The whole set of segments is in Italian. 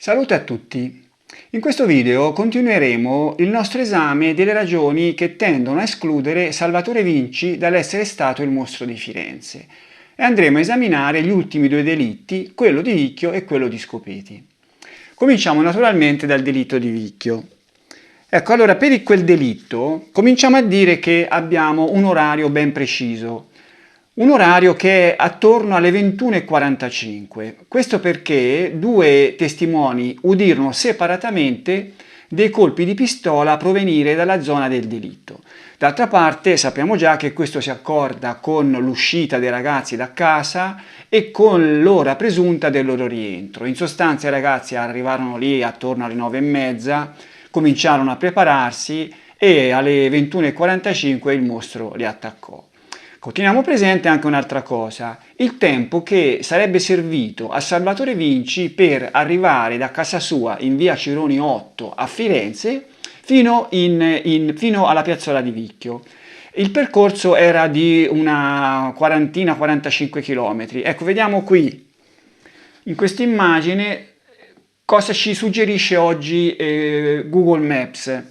Salute a tutti! In questo video continueremo il nostro esame delle ragioni che tendono a escludere Salvatore Vinci dall'essere stato il mostro di Firenze e andremo a esaminare gli ultimi due delitti, quello di Vicchio e quello di Scopeti. Cominciamo naturalmente dal delitto di Vicchio. Ecco, allora per quel delitto cominciamo a dire che abbiamo un orario ben preciso. Un orario che è attorno alle 21:45. Questo perché due testimoni udirono separatamente dei colpi di pistola a provenire dalla zona del delitto. D'altra parte sappiamo già che questo si accorda con l'uscita dei ragazzi da casa e con l'ora presunta del loro rientro. In sostanza i ragazzi arrivarono lì attorno alle 9:30, cominciarono a prepararsi e alle 21:45 il mostro li attaccò. Teniamo presente anche un'altra cosa, il tempo che sarebbe servito a Salvatore Vinci per arrivare da casa sua in via Cironi 8 a Firenze fino alla piazzola di Vicchio. Il percorso era di una 40-45 km. Ecco, vediamo qui, in questa immagine, cosa ci suggerisce oggi Google Maps.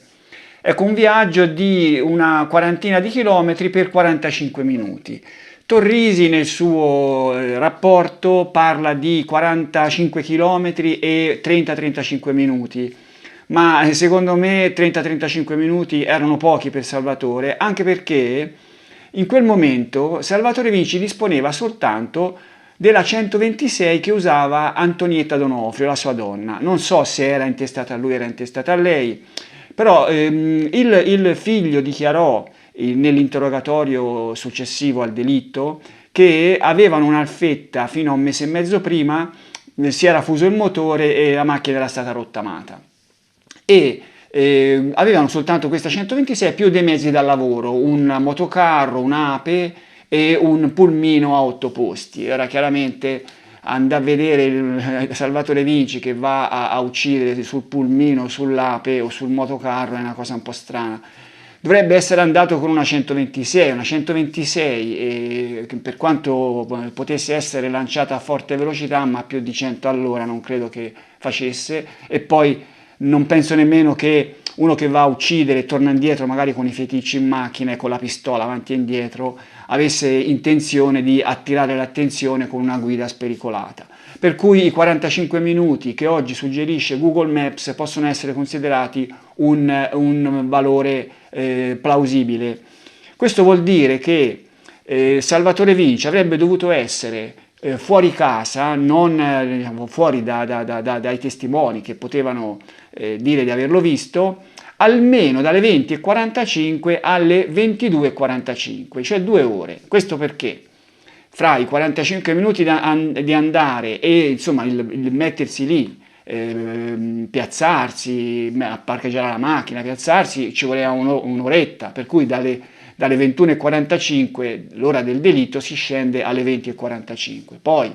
Ecco, un viaggio di una quarantina di chilometri per 45 minuti. Torrisi nel suo rapporto parla di 45 km e 30-35 minuti, ma secondo me 30-35 minuti erano pochi per Salvatore, anche perché in quel momento Salvatore Vinci disponeva soltanto della 126 che usava Antonietta D'Onofrio, la sua donna. Non so se era intestata a lui, era intestata a lei. Però il figlio dichiarò nell'interrogatorio successivo al delitto che avevano un'alfetta fino a un mese e mezzo prima, si era fuso il motore e la macchina era stata rottamata. E avevano soltanto questa 126 più dei mezzi da lavoro, un motocarro, un'ape e un pulmino a 8 posti. Ora chiaramente andare a vedere il Salvatore Vinci che va a uccidere sul pulmino, sull'ape o sul motocarro è una cosa un po' strana. Dovrebbe essere andato con una 126 che per quanto potesse essere lanciata a forte velocità, ma a più di 100 all'ora non credo che facesse, e poi non penso nemmeno che uno che va a uccidere e torna indietro magari con i feticci in macchina e con la pistola avanti e indietro avesse intenzione di attirare l'attenzione con una guida spericolata. Per cui i 45 minuti che oggi suggerisce Google Maps possono essere considerati un valore plausibile. Questo vuol dire che Salvatore Vinci avrebbe dovuto essere fuori casa, non diciamo, fuori dai testimoni che potevano dire di averlo visto, almeno dalle 20:45 alle 22:45, cioè 2 ore. Questo perché fra i 45 minuti di andare e insomma il mettersi lì, piazzarsi, a parcheggiare la macchina, piazzarsi, ci voleva un'oretta, per cui dalle 21:45, l'ora del delitto, si scende alle 20:45. Poi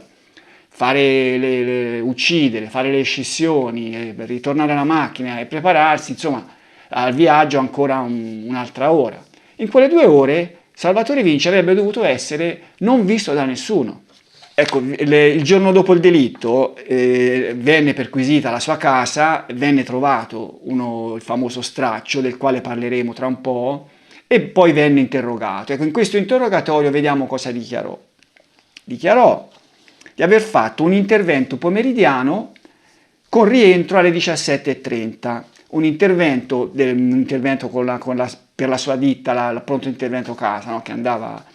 uccidere, fare le scissioni, ritornare alla macchina e prepararsi, insomma, al viaggio ancora un'altra ora. In quelle 2 ore Salvatore Vinci avrebbe dovuto essere non visto da nessuno. Ecco, il giorno dopo il delitto venne perquisita la sua casa, venne trovato il famoso straccio del quale parleremo tra un po', e poi venne interrogato. Ecco, in questo interrogatorio vediamo cosa dichiarò. Dichiarò di aver fatto un intervento pomeridiano con rientro alle 17:30, un intervento per la sua ditta, la pronto intervento casa, no? Che andava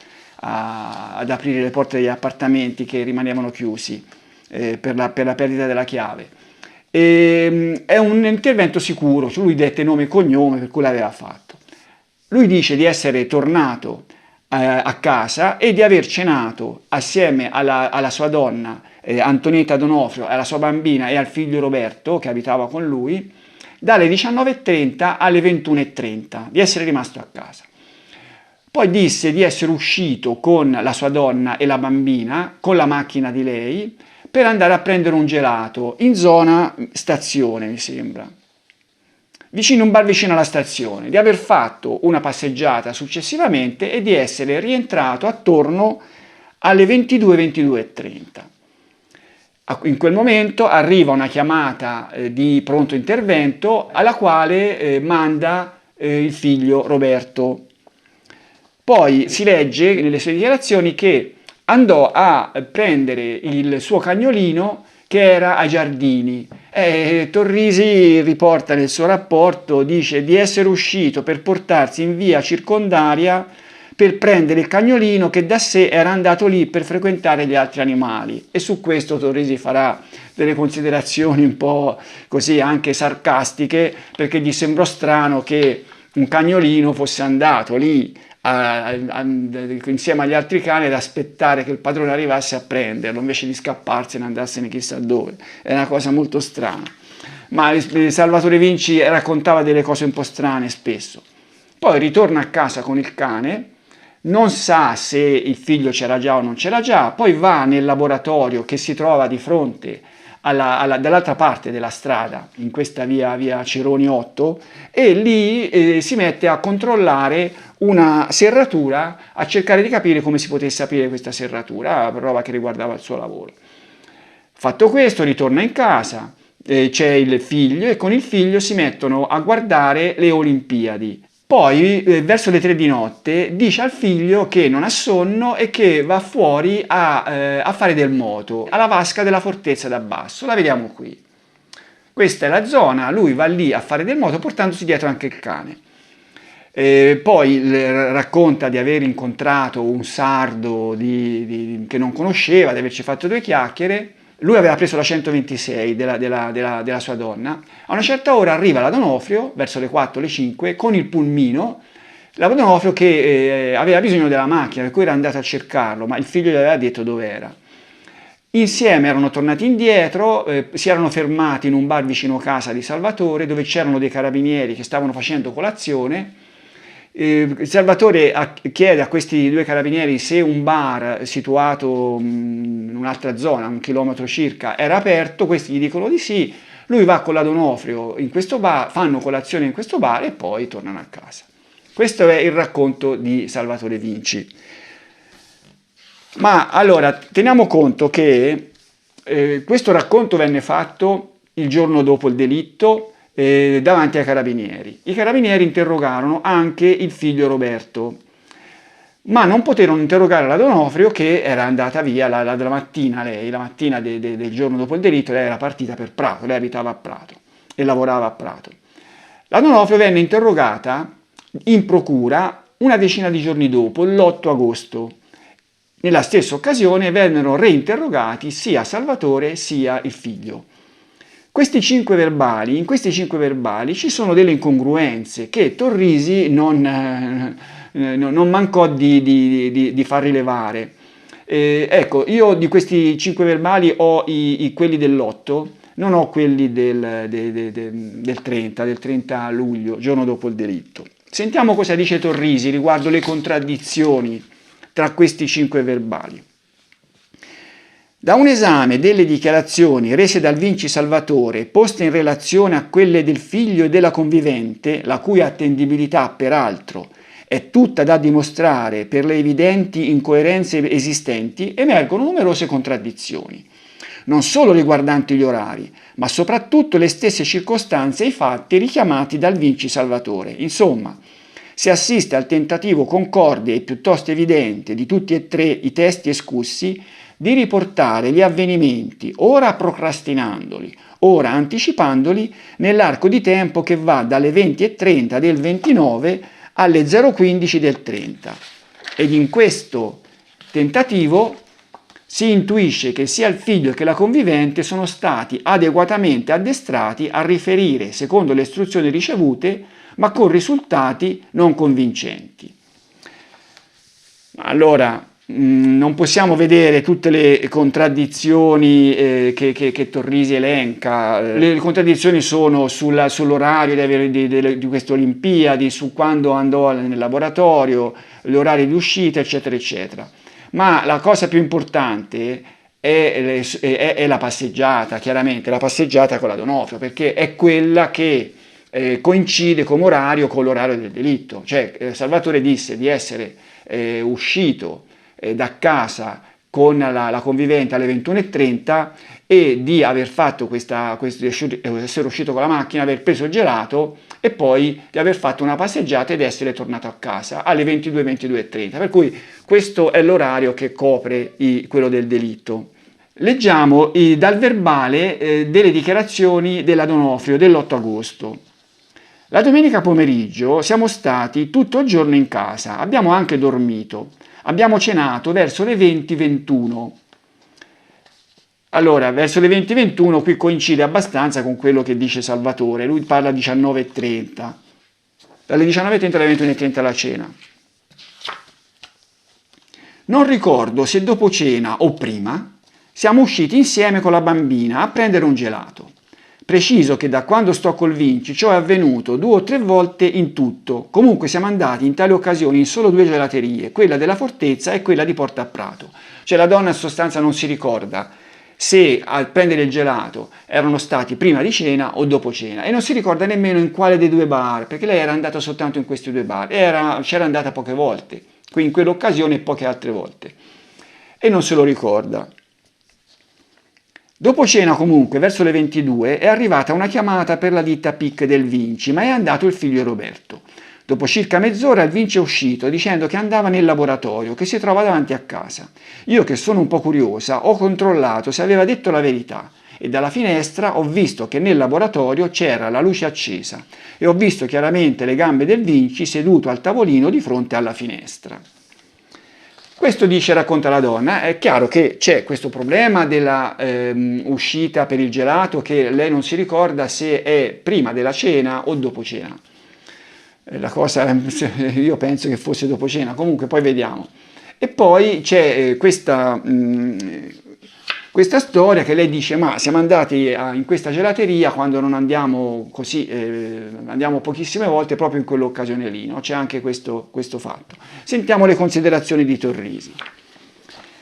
ad aprire le porte degli appartamenti che rimanevano chiusi per la perdita della chiave. È un intervento sicuro, cioè lui dette nome e cognome per cui l'aveva fatto. Lui dice di essere tornato a casa e di aver cenato assieme alla sua donna Antonietta D'Onofrio, alla sua bambina e al figlio Roberto che abitava con lui dalle 19:30 alle 21:30, di essere rimasto a casa. Poi disse di essere uscito con la sua donna e la bambina, con la macchina di lei, per andare a prendere un gelato in zona stazione, mi sembra, un bar vicino alla stazione, di aver fatto una passeggiata successivamente e di essere rientrato attorno alle 22:30. In quel momento arriva una chiamata di pronto intervento alla quale manda il figlio Roberto. Poi si legge nelle sue dichiarazioni che andò a prendere il suo cagnolino che era ai giardini. Torrisi riporta nel suo rapporto, dice di essere uscito per portarsi in via circondaria per prendere il cagnolino che da sé era andato lì per frequentare gli altri animali, e su questo Torrisi farà delle considerazioni un po' così anche sarcastiche, perché gli sembrò strano che un cagnolino fosse andato lì insieme agli altri cani ad aspettare che il padrone arrivasse a prenderlo invece di scapparsene e andarsene chissà dove. È una cosa molto strana, ma Salvatore Vinci raccontava delle cose un po' strane spesso. Poi ritorna a casa con il cane, non sa se il figlio c'era già o non c'era già, poi va nel laboratorio che si trova di fronte dall'altra parte della strada, in questa via Ceroni 8, e lì si mette a controllare una serratura, a cercare di capire come si potesse aprire questa serratura, roba che riguardava il suo lavoro. Fatto questo, ritorna in casa, c'è il figlio e con il figlio si mettono a guardare le Olimpiadi. Poi, verso le 3 di notte, dice al figlio che non ha sonno e che va fuori a fare del moto, alla vasca della fortezza da basso. La vediamo qui. Questa è la zona, lui va lì a fare del moto portandosi dietro anche il cane. Poi racconta di aver incontrato un sardo che non conosceva, di averci fatto 2 chiacchiere. Lui aveva preso la 126 della sua donna. A una certa ora arriva la Donofrio, verso le 4, le 5, con il pulmino. La Donofrio che aveva bisogno della macchina, per cui era andato a cercarlo, ma il figlio gli aveva detto dove era. Insieme erano tornati indietro, si erano fermati in un bar vicino casa di Salvatore, dove c'erano dei carabinieri che stavano facendo colazione. Salvatore chiede a questi 2 carabinieri se un bar situato in un'altra zona, 1 chilometro circa, era aperto. Questi gli dicono di sì. Lui va con la Donofrio in questo bar, fanno colazione in questo bar e poi tornano a casa. Questo è il racconto di Salvatore Vinci. Ma allora teniamo conto che questo racconto venne fatto il giorno dopo il delitto, davanti ai carabinieri. I carabinieri interrogarono anche il figlio Roberto, ma non poterono interrogare la Donofrio, che era andata via la mattina, la mattina del giorno dopo il delitto. Lei era partita per Prato, lei abitava a Prato e lavorava a Prato. La Donofrio venne interrogata in procura una decina di giorni dopo, l'8 agosto. Nella stessa occasione vennero reinterrogati sia Salvatore sia il figlio. In questi 5 verbali ci sono delle incongruenze che Torrisi non mancò di far rilevare. Ecco, io di questi 5 verbali ho quelli dell'8, non ho quelli del 30 luglio, giorno dopo il delitto. Sentiamo cosa dice Torrisi riguardo le contraddizioni tra questi 5 verbali. Da un esame delle dichiarazioni rese dal Vinci Salvatore, poste in relazione a quelle del figlio e della convivente, la cui attendibilità, peraltro, è tutta da dimostrare per le evidenti incoerenze esistenti, emergono numerose contraddizioni, non solo riguardanti gli orari, ma soprattutto le stesse circostanze e i fatti richiamati dal Vinci Salvatore. Insomma, si assiste al tentativo concorde e piuttosto evidente di tutti e 3 i testi escussi di riportare gli avvenimenti, ora procrastinandoli, ora anticipandoli, nell'arco di tempo che va dalle 20:30 del 29 alle 0:15 del 30. Ed in questo tentativo si intuisce che sia il figlio che la convivente sono stati adeguatamente addestrati a riferire secondo le istruzioni ricevute, ma con risultati non convincenti. Allora, non possiamo vedere tutte le contraddizioni che Torrisi elenca. Le contraddizioni sono sull'orario di queste Olimpiadi, su quando andò nel laboratorio, gli orari di uscita, eccetera, eccetera. Ma la cosa più importante è la passeggiata, chiaramente, la passeggiata con la Donofrio, perché è quella che coincide come orario con l'orario del delitto. Cioè Salvatore disse di essere uscito da casa con la convivente alle 21:30 e di aver fatto essere uscito con la macchina, aver preso il gelato e poi di aver fatto una passeggiata ed essere tornato a casa alle 22, 22:30. Per cui questo è l'orario che copre quello del delitto. Leggiamo dal verbale delle dichiarazioni della D'Onofrio dell'8 agosto. La domenica pomeriggio siamo stati tutto il giorno in casa, abbiamo anche dormito, abbiamo cenato verso le 20:21. Allora, verso le 20:21 qui coincide abbastanza con quello che dice Salvatore, lui parla 19:30, dalle 19:30 alle 21:30 la cena. Non ricordo se dopo cena o prima siamo usciti insieme con la bambina a prendere un gelato. Preciso che da quando sto col Vinci ciò è avvenuto 2 o 3 volte in tutto. Comunque siamo andati in tale occasione in solo 2 gelaterie, quella della Fortezza e quella di Porta a Prato. Cioè la donna in sostanza non si ricorda se a prendere il gelato erano stati prima di cena o dopo cena e non si ricorda nemmeno in quale dei 2 bar, perché lei era andata soltanto in questi 2 bar, c'era andata poche volte, qui in quell'occasione e poche altre volte, e non se lo ricorda. Dopo cena comunque, verso le 22, è arrivata una chiamata per la ditta PIC del Vinci, ma è andato il figlio Roberto. Dopo circa mezz'ora il Vinci è uscito dicendo che andava nel laboratorio, che si trova davanti a casa. Io, che sono un po' curiosa, ho controllato se aveva detto la verità e dalla finestra ho visto che nel laboratorio c'era la luce accesa e ho visto chiaramente le gambe del Vinci seduto al tavolino di fronte alla finestra. Questo dice, racconta la donna, è chiaro che c'è questo problema della uscita per il gelato che lei non si ricorda se è prima della cena o dopo cena. La cosa, io penso che fosse dopo cena, comunque poi vediamo. E poi c'è questa storia che lei dice, ma siamo andati in questa gelateria quando non andiamo così, andiamo pochissime volte proprio in quell'occasione lì, no? C'è anche questo fatto. Sentiamo le considerazioni di Torrisi.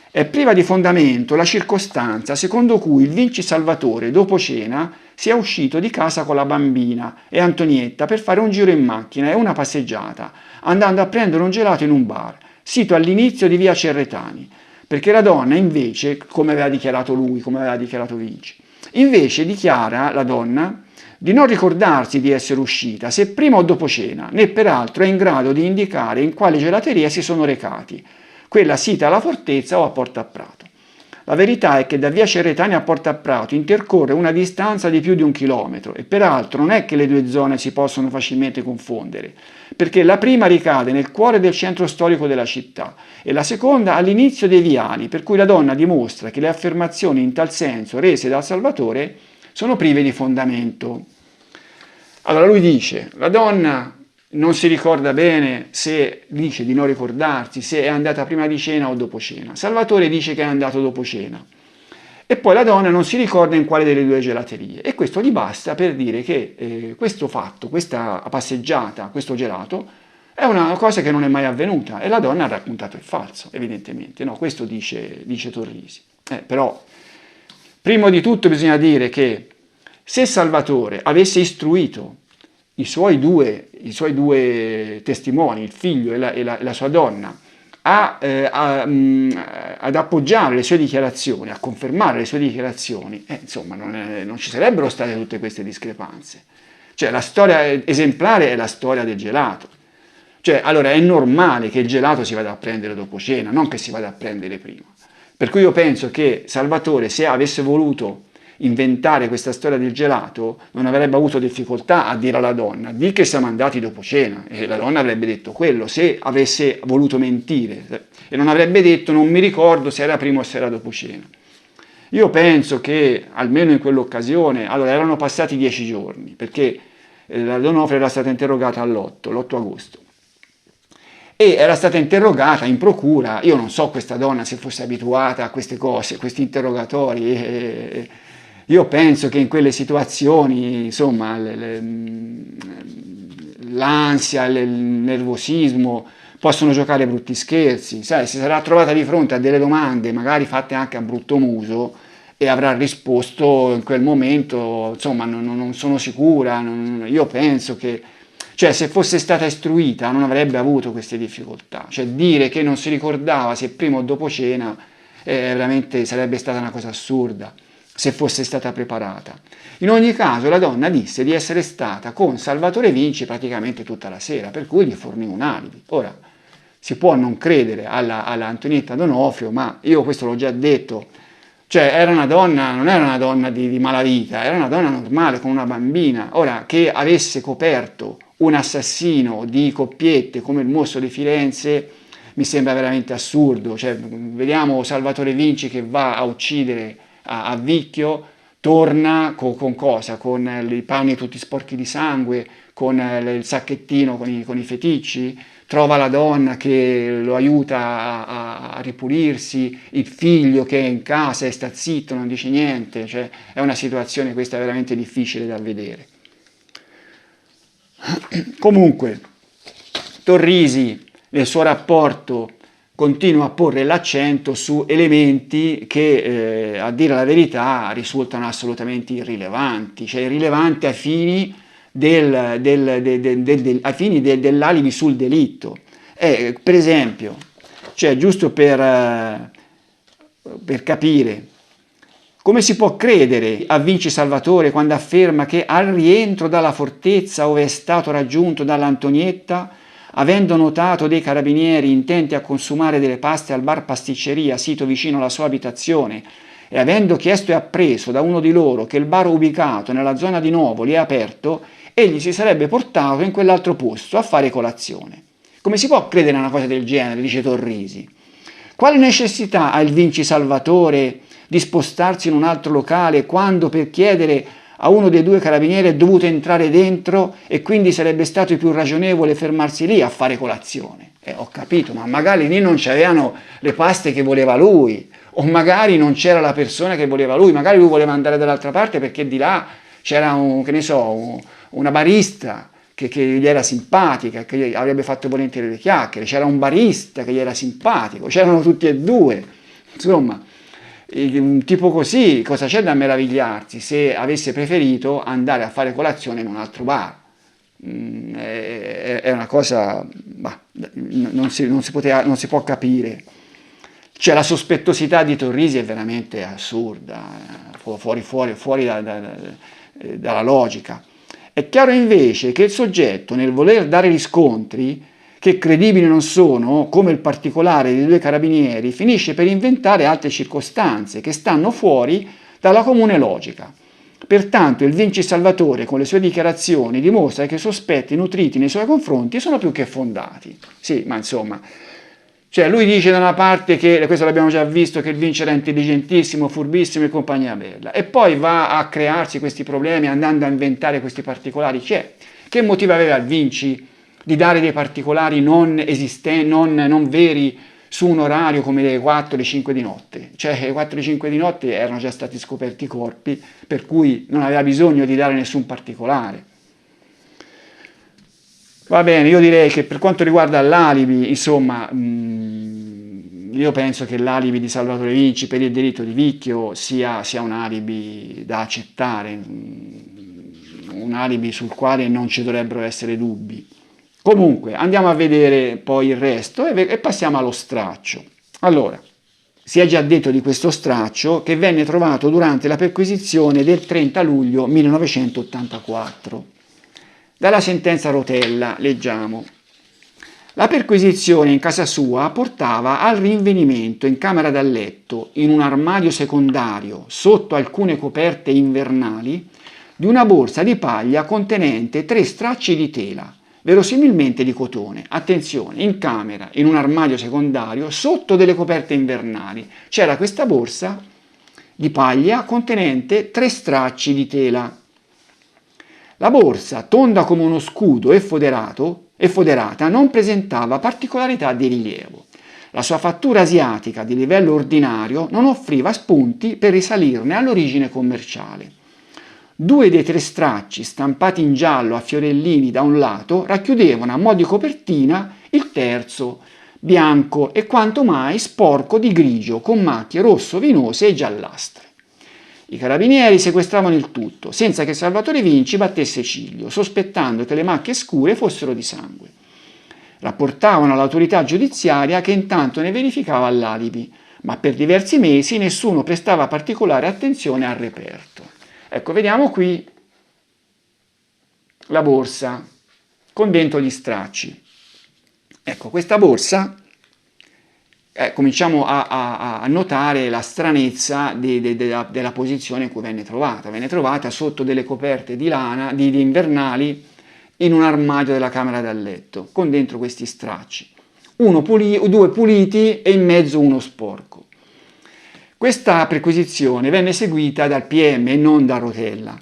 È priva di fondamento la circostanza secondo cui il Vinci Salvatore, dopo cena, sia uscito di casa con la bambina e Antonietta per fare un giro in macchina e una passeggiata, andando a prendere un gelato in un bar, sito all'inizio di via Cerretani, perché la donna invece, come aveva dichiarato lui, come aveva dichiarato Vinci, invece dichiara la donna di non ricordarsi di essere uscita, se prima o dopo cena, né peraltro è in grado di indicare in quale gelateria si sono recati, quella sita alla Fortezza o a Porta a Prato. La verità è che da via Cerretani a Porta a Prato intercorre una distanza di più di 1 chilometro e peraltro non è che le 2 zone si possono facilmente confondere, perché la prima ricade nel cuore del centro storico della città e la seconda all'inizio dei viali, per cui la donna dimostra che le affermazioni in tal senso rese dal Salvatore sono prive di fondamento. Allora lui dice, la donna non si ricorda bene se dice di non ricordarsi se è andata prima di cena o dopo cena. Salvatore dice che è andato dopo cena. E poi la donna non si ricorda in quale delle 2 gelaterie. E questo gli basta per dire che questo fatto, questa passeggiata, questo gelato, è una cosa che non è mai avvenuta. E la donna ha raccontato il falso, evidentemente. No, questo dice Torrisi. Però, prima di tutto bisogna dire che se Salvatore avesse istruito i suoi due testimoni, il figlio e la sua donna, ad appoggiare le sue dichiarazioni, a confermare le sue dichiarazioni, insomma non ci sarebbero state tutte queste discrepanze. Cioè la storia esemplare è la storia del gelato. Cioè, allora è normale che il gelato si vada a prendere dopo cena, non che si vada a prendere prima. Per cui io penso che Salvatore, se avesse voluto inventare questa storia del gelato, non avrebbe avuto difficoltà a dire alla donna di che siamo andati dopo cena, e la donna avrebbe detto quello se avesse voluto mentire, e non avrebbe detto non mi ricordo se era prima o se era dopo cena. Io penso che almeno in quell'occasione, allora erano passati 10 giorni, perché la D'Onofrio era stata interrogata l'8 agosto, e era stata interrogata in procura. Io non so questa donna se fosse abituata a queste cose, questi interrogatori, io penso che in quelle situazioni, insomma, l'ansia, il nervosismo possono giocare brutti scherzi. Sai, si sarà trovata di fronte a delle domande, magari fatte anche a brutto muso, e avrà risposto in quel momento, insomma, non sono sicura, io penso che, cioè, se fosse stata istruita non avrebbe avuto queste difficoltà. Cioè, dire che non si ricordava se prima o dopo cena, veramente sarebbe stata una cosa assurda se fosse stata preparata. In ogni caso la donna disse di essere stata con Salvatore Vinci praticamente tutta la sera, per cui gli fornì un alibi. Ora, si può non credere alla Antonietta D'Onofrio, ma io questo l'ho già detto, cioè era una donna, non era una donna di malavita, era una donna normale con una bambina. Ora, che avesse coperto un assassino di coppiette come il mostro di Firenze mi sembra veramente assurdo. Cioè, vediamo Salvatore Vinci che va a uccidere a Vicchio, torna con cosa? Con i panni tutti sporchi di sangue, con il sacchettino con i feticci, trova la donna che lo aiuta a ripulirsi, il figlio che è in casa e sta zitto, non dice niente. Cioè, è una situazione questa veramente difficile da vedere. Comunque, Torrisi nel suo rapporto continua a porre l'accento su elementi che, a dire la verità, risultano assolutamente irrilevanti, cioè irrilevanti ai fini dell'alibi sul delitto. Per esempio, cioè, giusto per capire, come si può credere a Vinci Salvatore quando afferma che al rientro dalla fortezza ove è stato raggiunto dall'Antonietta, avendo notato dei carabinieri intenti a consumare delle paste al bar pasticceria sito vicino alla sua abitazione e avendo chiesto e appreso da uno di loro che il bar ubicato nella zona di Novoli è aperto, egli si sarebbe portato in quell'altro posto a fare colazione. Come si può credere a una cosa del genere, dice Torrisi? Quale necessità ha il Vinci Salvatore di spostarsi in un altro locale quando per chiedere a uno dei due carabinieri è dovuto entrare dentro e quindi sarebbe stato più ragionevole fermarsi lì a fare colazione? Ho capito, ma magari lì non c'erano le paste che voleva lui, o magari non c'era la persona che voleva lui, magari lui voleva andare dall'altra parte perché di là c'era una barista che gli era simpatica, che gli avrebbe fatto volentieri le chiacchiere, c'era un barista che gli era simpatico, c'erano tutti e due, insomma. Un tipo così, cosa c'è da meravigliarsi se avesse preferito andare a fare colazione in un altro bar? È una cosa, non si può capire. Cioè, la sospettosità di Torrisi è veramente assurda, fuori dalla logica. È chiaro invece che il soggetto, nel voler dare riscontri che credibili non sono, come il particolare dei due carabinieri, finisce per inventare altre circostanze che stanno fuori dalla comune logica. Pertanto il Vinci Salvatore con le sue dichiarazioni dimostra che i sospetti nutriti nei suoi confronti sono più che fondati. Sì, ma insomma, cioè lui dice da una parte che, questo l'abbiamo già visto, che il Vinci era intelligentissimo, furbissimo e compagnia bella, e poi va a crearsi questi problemi andando a inventare questi particolari. Cioè, che motivo aveva il Vinci di dare dei particolari non veri su un orario come le 4 le 5 di notte? Cioè, le 4 le 5 di notte erano già stati scoperti i corpi, per cui non aveva bisogno di dare nessun particolare. Va bene, io direi che per quanto riguarda l'alibi, insomma, io penso che l'alibi di Salvatore Vinci per il delitto di Vicchio sia un alibi da accettare, un alibi sul quale non ci dovrebbero essere dubbi. Comunque, andiamo a vedere poi il resto e passiamo allo straccio. Allora, si è già detto di questo straccio che venne trovato durante la perquisizione del 30 luglio 1984. Dalla sentenza Rotella leggiamo: la perquisizione in casa sua portava al rinvenimento in camera da letto, in un armadio secondario, sotto alcune coperte invernali, di una borsa di paglia contenente 3 stracci di tela, verosimilmente di cotone. Attenzione, in camera, in un armadio secondario, sotto delle coperte invernali, c'era questa borsa di paglia contenente 3 stracci di tela. La borsa, tonda come uno scudo e foderata, non presentava particolarità di rilievo. La sua fattura asiatica di livello ordinario non offriva spunti per risalirne all'origine commerciale. 2 dei 3 stracci stampati in giallo a fiorellini da un lato racchiudevano a mo' di copertina il terzo, bianco e quanto mai sporco di grigio con macchie rosso vinose e giallastre. I carabinieri sequestravano il tutto, senza che Salvatore Vinci battesse ciglio, sospettando che le macchie scure fossero di sangue. Rapportavano all'autorità giudiziaria che intanto ne verificava l'alibi, ma per diversi mesi nessuno prestava particolare attenzione al reperto. Ecco, vediamo qui la borsa con dentro gli stracci. Ecco, questa borsa, cominciamo a notare la stranezza della posizione in cui venne trovata. Venne trovata sotto delle coperte di lana, di invernali, in un armadio della camera da letto, con dentro questi stracci. Due puliti e in mezzo uno sporco. Questa perquisizione venne eseguita dal PM e non da Rotella.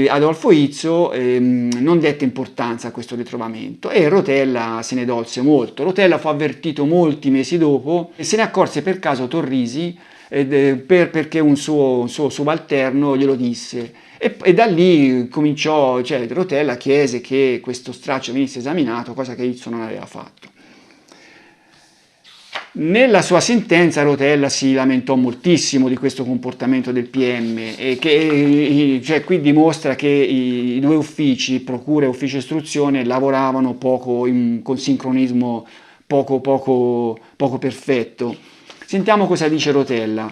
Adolfo Izzo non dette importanza a questo ritrovamento e Rotella se ne dolse molto. Rotella fu avvertito molti mesi dopo e se ne accorse per caso Torrisi perché un suo subalterno glielo disse e da lì cominciò, cioè Rotella chiese che questo straccio venisse esaminato, cosa che Izzo non aveva fatto. Nella sua sentenza Rotella si lamentò moltissimo di questo comportamento del PM e che qui dimostra che i due uffici, procura e ufficio istruzione, lavoravano con sincronismo poco perfetto. Sentiamo cosa dice Rotella.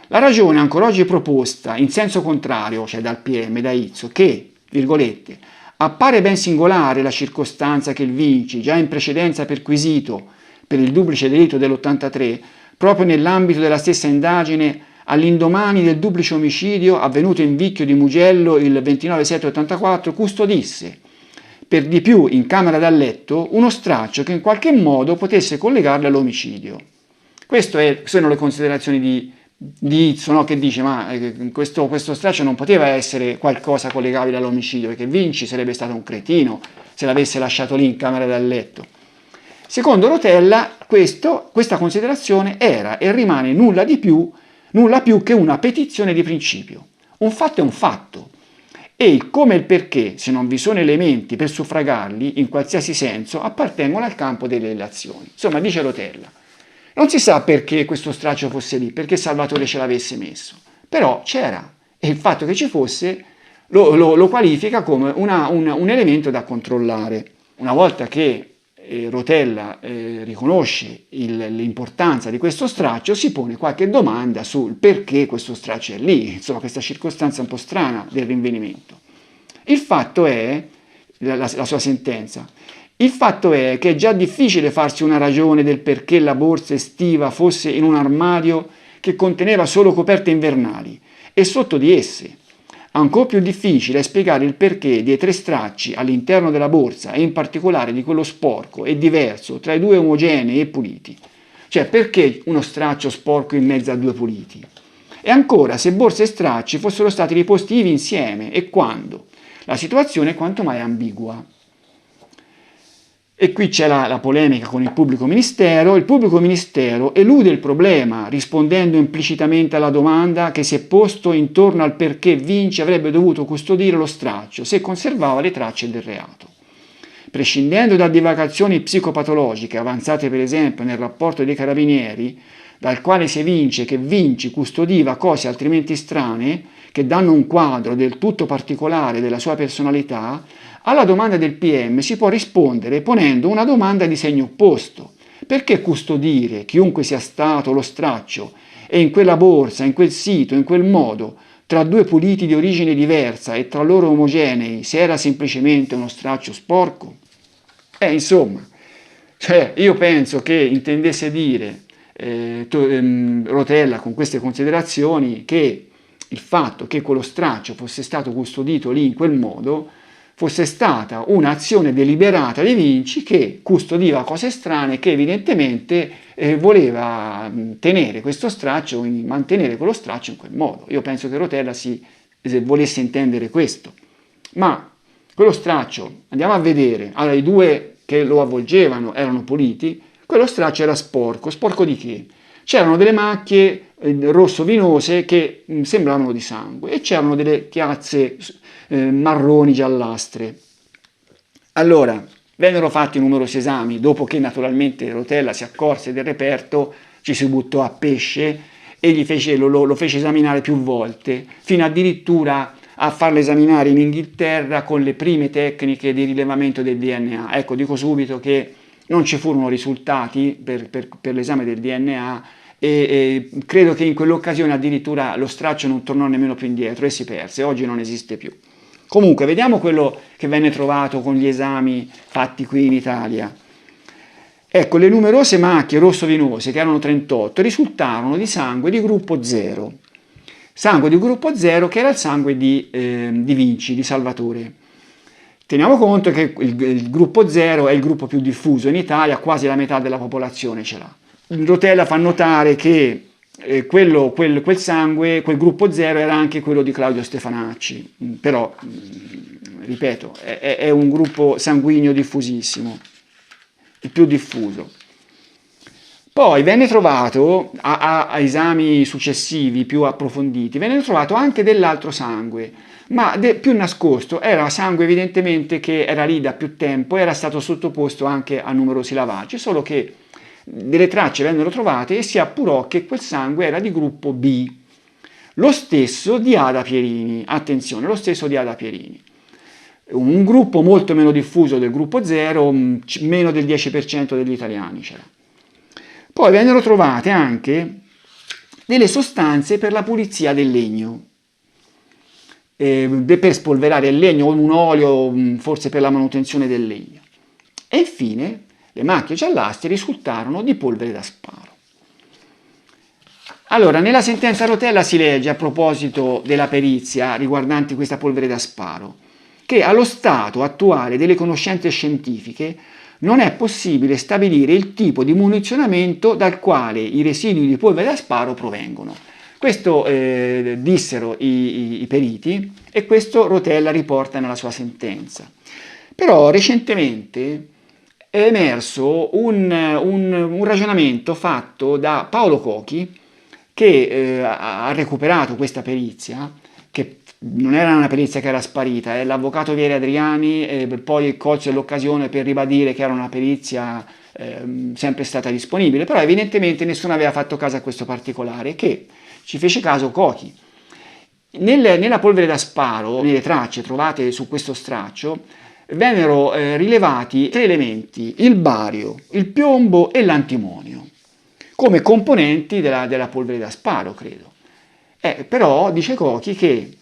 La ragione ancora oggi proposta in senso contrario, cioè dal PM, da Izzo, che, virgolette, appare ben singolare la circostanza che il Vinci, già in precedenza perquisito per il duplice delitto dell'83, proprio nell'ambito della stessa indagine, all'indomani del duplice omicidio avvenuto in Vicchio di Mugello il 29/7/84, custodisse, per di più in camera da letto, uno straccio che in qualche modo potesse collegarlo all'omicidio. Queste sono le considerazioni di Izzo, no? Che dice ma questo straccio non poteva essere qualcosa collegabile all'omicidio, perché Vinci sarebbe stato un cretino se l'avesse lasciato lì in camera da letto. Secondo Rotella questa considerazione era e rimane nulla più che una petizione di principio. Un fatto è un fatto e il come e il perché, se non vi sono elementi per suffragarli in qualsiasi senso, appartengono al campo delle relazioni. Insomma, dice Rotella, non si sa perché questo straccio fosse lì, perché Salvatore ce l'avesse messo, però c'era e il fatto che ci fosse lo qualifica come un elemento da controllare. Una volta che Rotella riconosce l'importanza di questo straccio, si pone qualche domanda sul perché questo straccio è lì, insomma questa circostanza un po' strana del rinvenimento. Il fatto è, la sua sentenza, il fatto è che è già difficile farsi una ragione del perché la borsa estiva fosse in un armadio che conteneva solo coperte invernali e sotto di esse. Ancora più difficile è spiegare il perché dei tre stracci all'interno della borsa e in particolare di quello sporco è diverso tra i due omogenei e puliti. Cioè perché uno straccio sporco in mezzo a due puliti? E ancora se borsa e stracci fossero stati riposti ivi insieme e quando? La situazione è quanto mai ambigua. E qui c'è la polemica con il pubblico ministero. Il pubblico ministero elude il problema rispondendo implicitamente alla domanda che si è posto intorno al perché Vinci avrebbe dovuto custodire lo straccio se conservava le tracce del reato. Prescindendo da divagazioni psicopatologiche avanzate per esempio nel rapporto dei carabinieri, dal quale si evince che Vinci custodiva cose altrimenti strane che danno un quadro del tutto particolare della sua personalità, alla domanda del PM si può rispondere ponendo una domanda di segno opposto. Perché custodire chiunque sia stato lo straccio e in quella borsa, in quel sito, in quel modo, tra due puliti di origine diversa e tra loro omogenei, se era semplicemente uno straccio sporco? Insomma, io penso che intendesse dire Rotella con queste considerazioni che il fatto che quello straccio fosse stato custodito lì in quel modo fosse stata un'azione deliberata di Vinci che custodiva cose strane, che evidentemente voleva tenere questo straccio, mantenere quello straccio in quel modo. Io penso che Rotella volesse intendere questo. Ma quello straccio, andiamo a vedere, allora i due che lo avvolgevano erano puliti, quello straccio era sporco. Sporco di che? C'erano delle macchie rosso-vinose che sembravano di sangue e c'erano delle chiazze marroni giallastre. Allora, vennero fatti numerosi esami, dopo che naturalmente Rotella si accorse del reperto, ci si buttò a pesce e lo fece esaminare più volte, fino addirittura a farlo esaminare in Inghilterra con le prime tecniche di rilevamento del DNA. Ecco, dico subito che non ci furono risultati per l'esame del DNA e credo che in quell'occasione addirittura lo straccio non tornò nemmeno più indietro e si perse, oggi non esiste più. Comunque, vediamo quello che venne trovato con gli esami fatti qui in Italia. Ecco, le numerose macchie rosso-vinose, che erano 38, risultarono di sangue di gruppo 0. Sangue di gruppo 0 che era il sangue di Vinci, di Salvatore. Teniamo conto che il gruppo 0 è il gruppo più diffuso in Italia, quasi la metà della popolazione ce l'ha. Rotella fa notare che quel sangue, quel gruppo 0 era anche quello di Claudio Stefanacci, però, ripeto, è un gruppo sanguigno diffusissimo, il più diffuso. Poi venne trovato, a esami successivi più approfonditi, venne trovato anche dell'altro sangue, ma più nascosto, era sangue evidentemente che era lì da più tempo, era stato sottoposto anche a numerosi lavaggi, solo che delle tracce vennero trovate e si appurò che quel sangue era di gruppo B, lo stesso di Ada Pierini, attenzione, lo stesso di Ada Pierini. Un gruppo molto meno diffuso del gruppo 0, meno del 10% degli italiani c'era. Poi vennero trovate anche delle sostanze per la pulizia del legno, per spolverare il legno, o un olio forse per la manutenzione del legno. E infine le macchie giallastre risultarono di polvere da sparo. Allora, nella sentenza Rotella si legge a proposito della perizia riguardante questa polvere da sparo, che allo stato attuale delle conoscenze scientifiche non è possibile stabilire il tipo di munizionamento dal quale i residui di polvere da sparo provengono. Questo dissero i periti e questo Rotella riporta nella sua sentenza. Però recentemente è emerso un ragionamento fatto da Paolo Cochi, che ha recuperato questa perizia, che non era una perizia che era sparita, l'avvocato Vieri Adriani poi colse l'occasione per ribadire che era una perizia sempre stata disponibile, però evidentemente nessuno aveva fatto caso a questo particolare, che ci fece caso Cochi. Nella polvere da sparo, nelle tracce trovate su questo straccio, vennero rilevati 3 elementi, il bario, il piombo e l'antimonio, come componenti della polvere da sparo, credo. Però dice Cochi che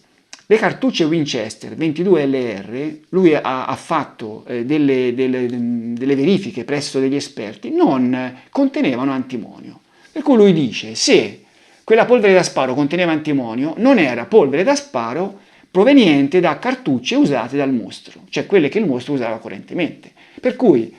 le cartucce Winchester 22 LR, lui ha fatto delle verifiche presso degli esperti, non contenevano antimonio. Per cui lui dice, se quella polvere da sparo conteneva antimonio, non era polvere da sparo proveniente da cartucce usate dal mostro, cioè quelle che il mostro usava correntemente. Per cui,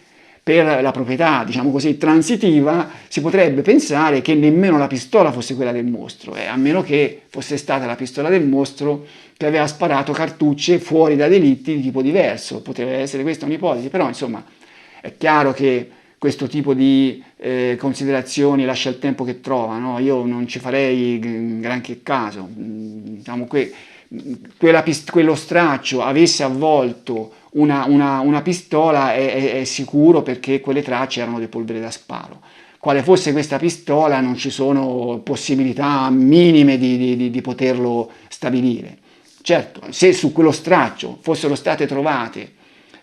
per la proprietà, diciamo così, transitiva, si potrebbe pensare che nemmeno la pistola fosse quella del mostro, a meno che fosse stata la pistola del mostro che aveva sparato cartucce fuori da delitti di tipo diverso. Poteva essere questa un'ipotesi, però insomma è chiaro che questo tipo di considerazioni lascia il tempo che trova, no? Io non ci farei granché caso. Diciamo, quello straccio avesse avvolto una pistola è sicuro, perché quelle tracce erano di polvere da sparo. Quale fosse questa pistola non ci sono possibilità minime di poterlo stabilire. Certo, se su quello straccio fossero state trovate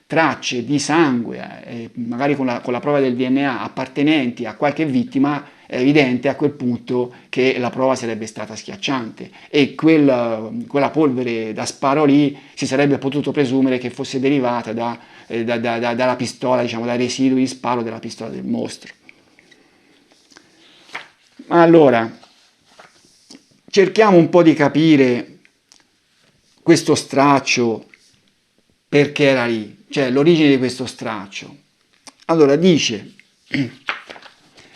tracce di sangue, magari con la prova del DNA, appartenenti a qualche vittima, è evidente a quel punto che la prova sarebbe stata schiacciante e quella polvere da sparo lì si sarebbe potuto presumere che fosse derivata dalla pistola, diciamo, dai residui di sparo della pistola del mostro. Allora, cerchiamo un po' di capire questo straccio, perché era lì, cioè l'origine di questo straccio. Allora dice,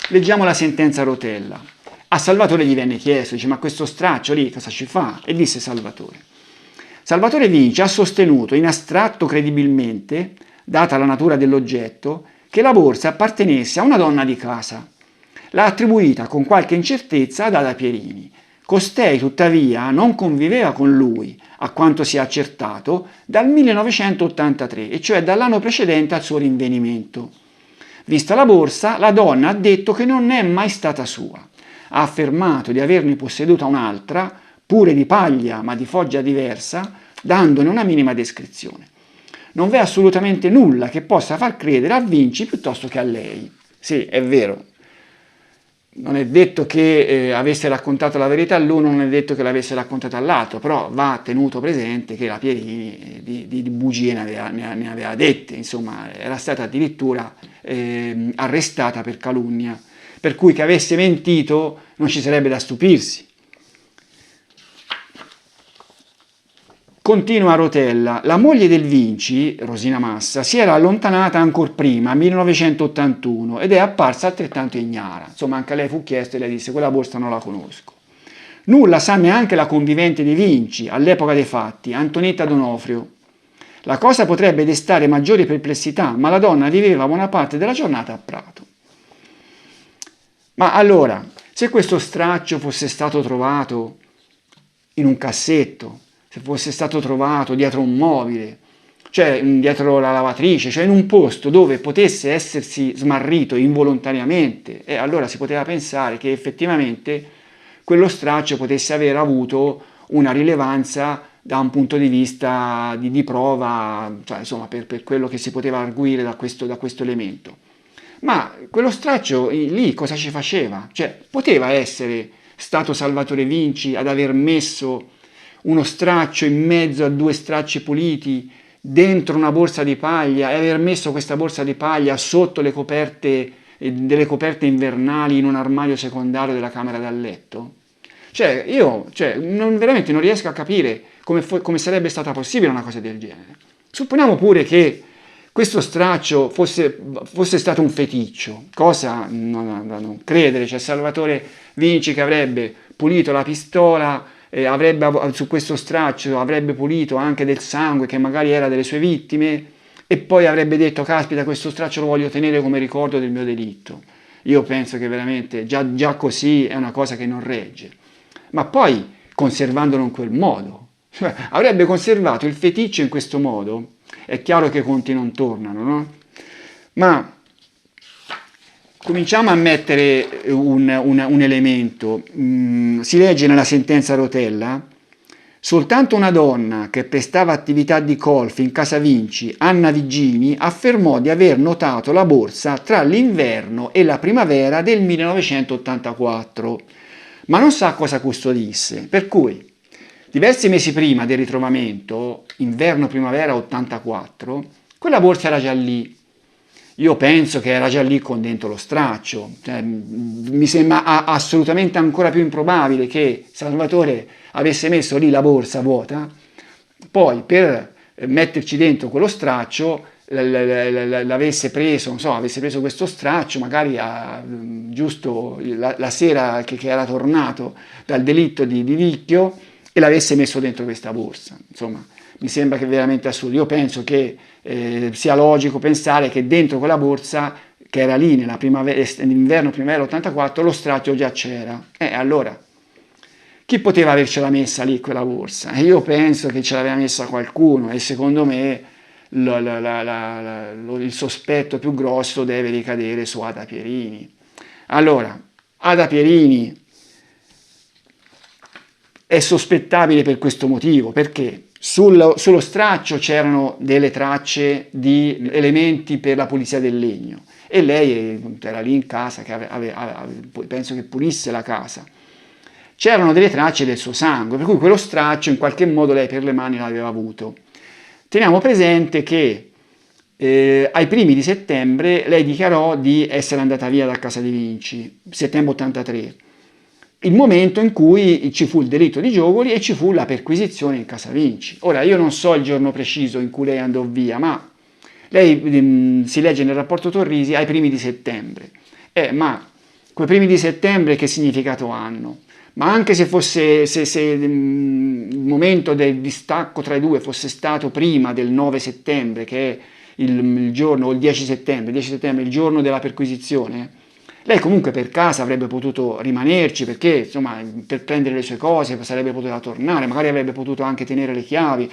leggiamo la sentenza Rotella. A Salvatore gli venne chiesto, dice, ma questo straccio lì cosa ci fa? E disse Salvatore Vinci ha sostenuto in astratto credibilmente, data la natura dell'oggetto, che la borsa appartenesse a una donna di casa. L'ha attribuita con qualche incertezza ad Ada Pierini. Costei tuttavia non conviveva con lui, a quanto si è accertato, dal 1983, e cioè dall'anno precedente al suo rinvenimento. Vista la borsa, la donna ha detto che non è mai stata sua. Ha affermato di averne posseduta un'altra, pure di paglia ma di foggia diversa, dandone una minima descrizione. Non v'è assolutamente nulla che possa far credere a Vinci piuttosto che a lei. Sì, è vero. non è detto che avesse raccontato la verità all'uno, non è detto che l'avesse raccontata all'altro, però va tenuto presente che la Pierini di bugie ne aveva dette, insomma era stata addirittura arrestata per calunnia, per cui che avesse mentito non ci sarebbe da stupirsi. Continua Rotella, la moglie del Vinci, Rosina Massa, si era allontanata ancora prima, 1981, ed è apparsa altrettanto ignara. Insomma, anche a lei fu chiesto e lei disse: quella borsa non la conosco. Nulla sa neanche la convivente di Vinci, all'epoca dei fatti, Antonietta Donofrio. La cosa potrebbe destare maggiori perplessità, ma la donna viveva buona parte della giornata a Prato. Ma allora, se questo straccio fosse stato trovato in un cassetto, se fosse stato trovato dietro un mobile, cioè dietro la lavatrice, cioè in un posto dove potesse essersi smarrito involontariamente, e allora si poteva pensare che effettivamente quello straccio potesse aver avuto una rilevanza da un punto di vista di prova, cioè insomma per quello che si poteva arguire da questo elemento. Ma quello straccio lì cosa ci faceva? Cioè poteva essere stato Salvatore Vinci ad aver messo uno straccio in mezzo a due stracci puliti dentro una borsa di paglia e aver messo questa borsa di paglia sotto le coperte, delle coperte invernali in un armadio secondario della camera da letto? Cioè, io veramente non riesco a capire come sarebbe stata possibile una cosa del genere. Supponiamo pure che questo straccio fosse stato un feticcio, cosa da non credere, c'è Salvatore Vinci che avrebbe pulito la pistola, su questo straccio avrebbe pulito anche del sangue che magari era delle sue vittime e poi avrebbe detto: caspita, questo straccio lo voglio tenere come ricordo del mio delitto. Io penso che veramente già così è una cosa che non regge. Ma poi conservandolo in quel modo, cioè, avrebbe conservato il feticcio in questo modo. È chiaro che i conti non tornano, no? Ma cominciamo a mettere un elemento. Si legge nella sentenza Rotella: soltanto una donna che prestava attività di colf in casa Vinci, Anna Vigini, affermò di aver notato la borsa tra l'inverno e la primavera del 1984, ma non sa cosa custodisse, per cui diversi mesi prima del ritrovamento, inverno-primavera 84, quella borsa era già lì. Io penso che era già lì con dentro lo straccio. Cioè, mi sembra assolutamente ancora più improbabile che Salvatore avesse messo lì la borsa vuota, poi per metterci dentro quello straccio l'avesse preso, non so, avesse preso questo straccio magari giusto la sera che era tornato dal delitto di Vicchio e l'avesse messo dentro questa borsa. Insomma, mi sembra che è veramente assurdo. Io penso che sia logico pensare che dentro quella borsa, che era lì nell'inverno-primavera 84, lo straccio già c'era. Allora, chi poteva avercela messa lì quella borsa? Io penso che ce l'aveva messa qualcuno e secondo me il sospetto più grosso deve ricadere su Ada Pierini. Allora, Ada Pierini è sospettabile per questo motivo, perché sullo straccio c'erano delle tracce di elementi per la pulizia del legno e lei era lì in casa, penso che pulisse la casa. C'erano delle tracce del suo sangue, per cui quello straccio in qualche modo lei per le mani l'aveva avuto. Teniamo presente che ai primi di settembre lei dichiarò di essere andata via da casa di Vinci, settembre 83. Il momento in cui ci fu il delitto di Giogoli e ci fu la perquisizione in casa Vinci. Ora, io non so il giorno preciso in cui lei andò via, ma lei si legge nel rapporto Torrisi ai primi di settembre. Ma quei primi di settembre che significato hanno? Ma anche se il momento del distacco tra i due fosse stato prima del 9 settembre, che è il giorno, o il 10 settembre, il giorno della perquisizione, lei comunque per casa avrebbe potuto rimanerci perché insomma per prendere le sue cose sarebbe potuta tornare, magari avrebbe potuto anche tenere le chiavi,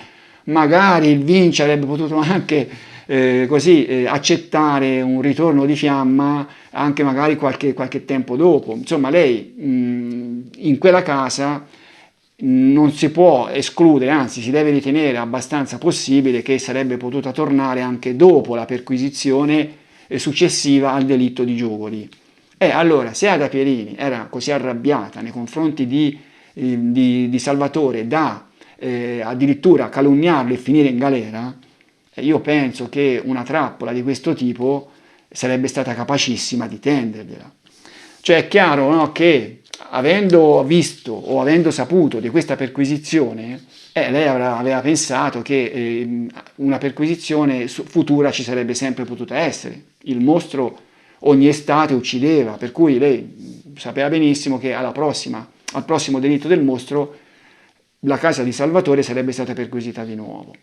magari il Vinci avrebbe potuto anche accettare un ritorno di Fiamma anche magari qualche tempo dopo. Insomma lei in quella casa non si può escludere, anzi si deve ritenere abbastanza possibile che sarebbe potuta tornare anche dopo la perquisizione successiva al delitto di Giogoli. Allora, se Ada Pierini era così arrabbiata nei confronti di Salvatore da addirittura calunniarlo e finire in galera, io penso che una trappola di questo tipo sarebbe stata capacissima di tendergliela. Cioè è chiaro, no, che avendo visto o avendo saputo di questa perquisizione, lei aveva pensato che una perquisizione futura ci sarebbe sempre potuta essere. Il mostro ogni estate uccideva, per cui lei sapeva benissimo che al prossimo delitto del mostro la casa di Salvatore sarebbe stata perquisita di nuovo.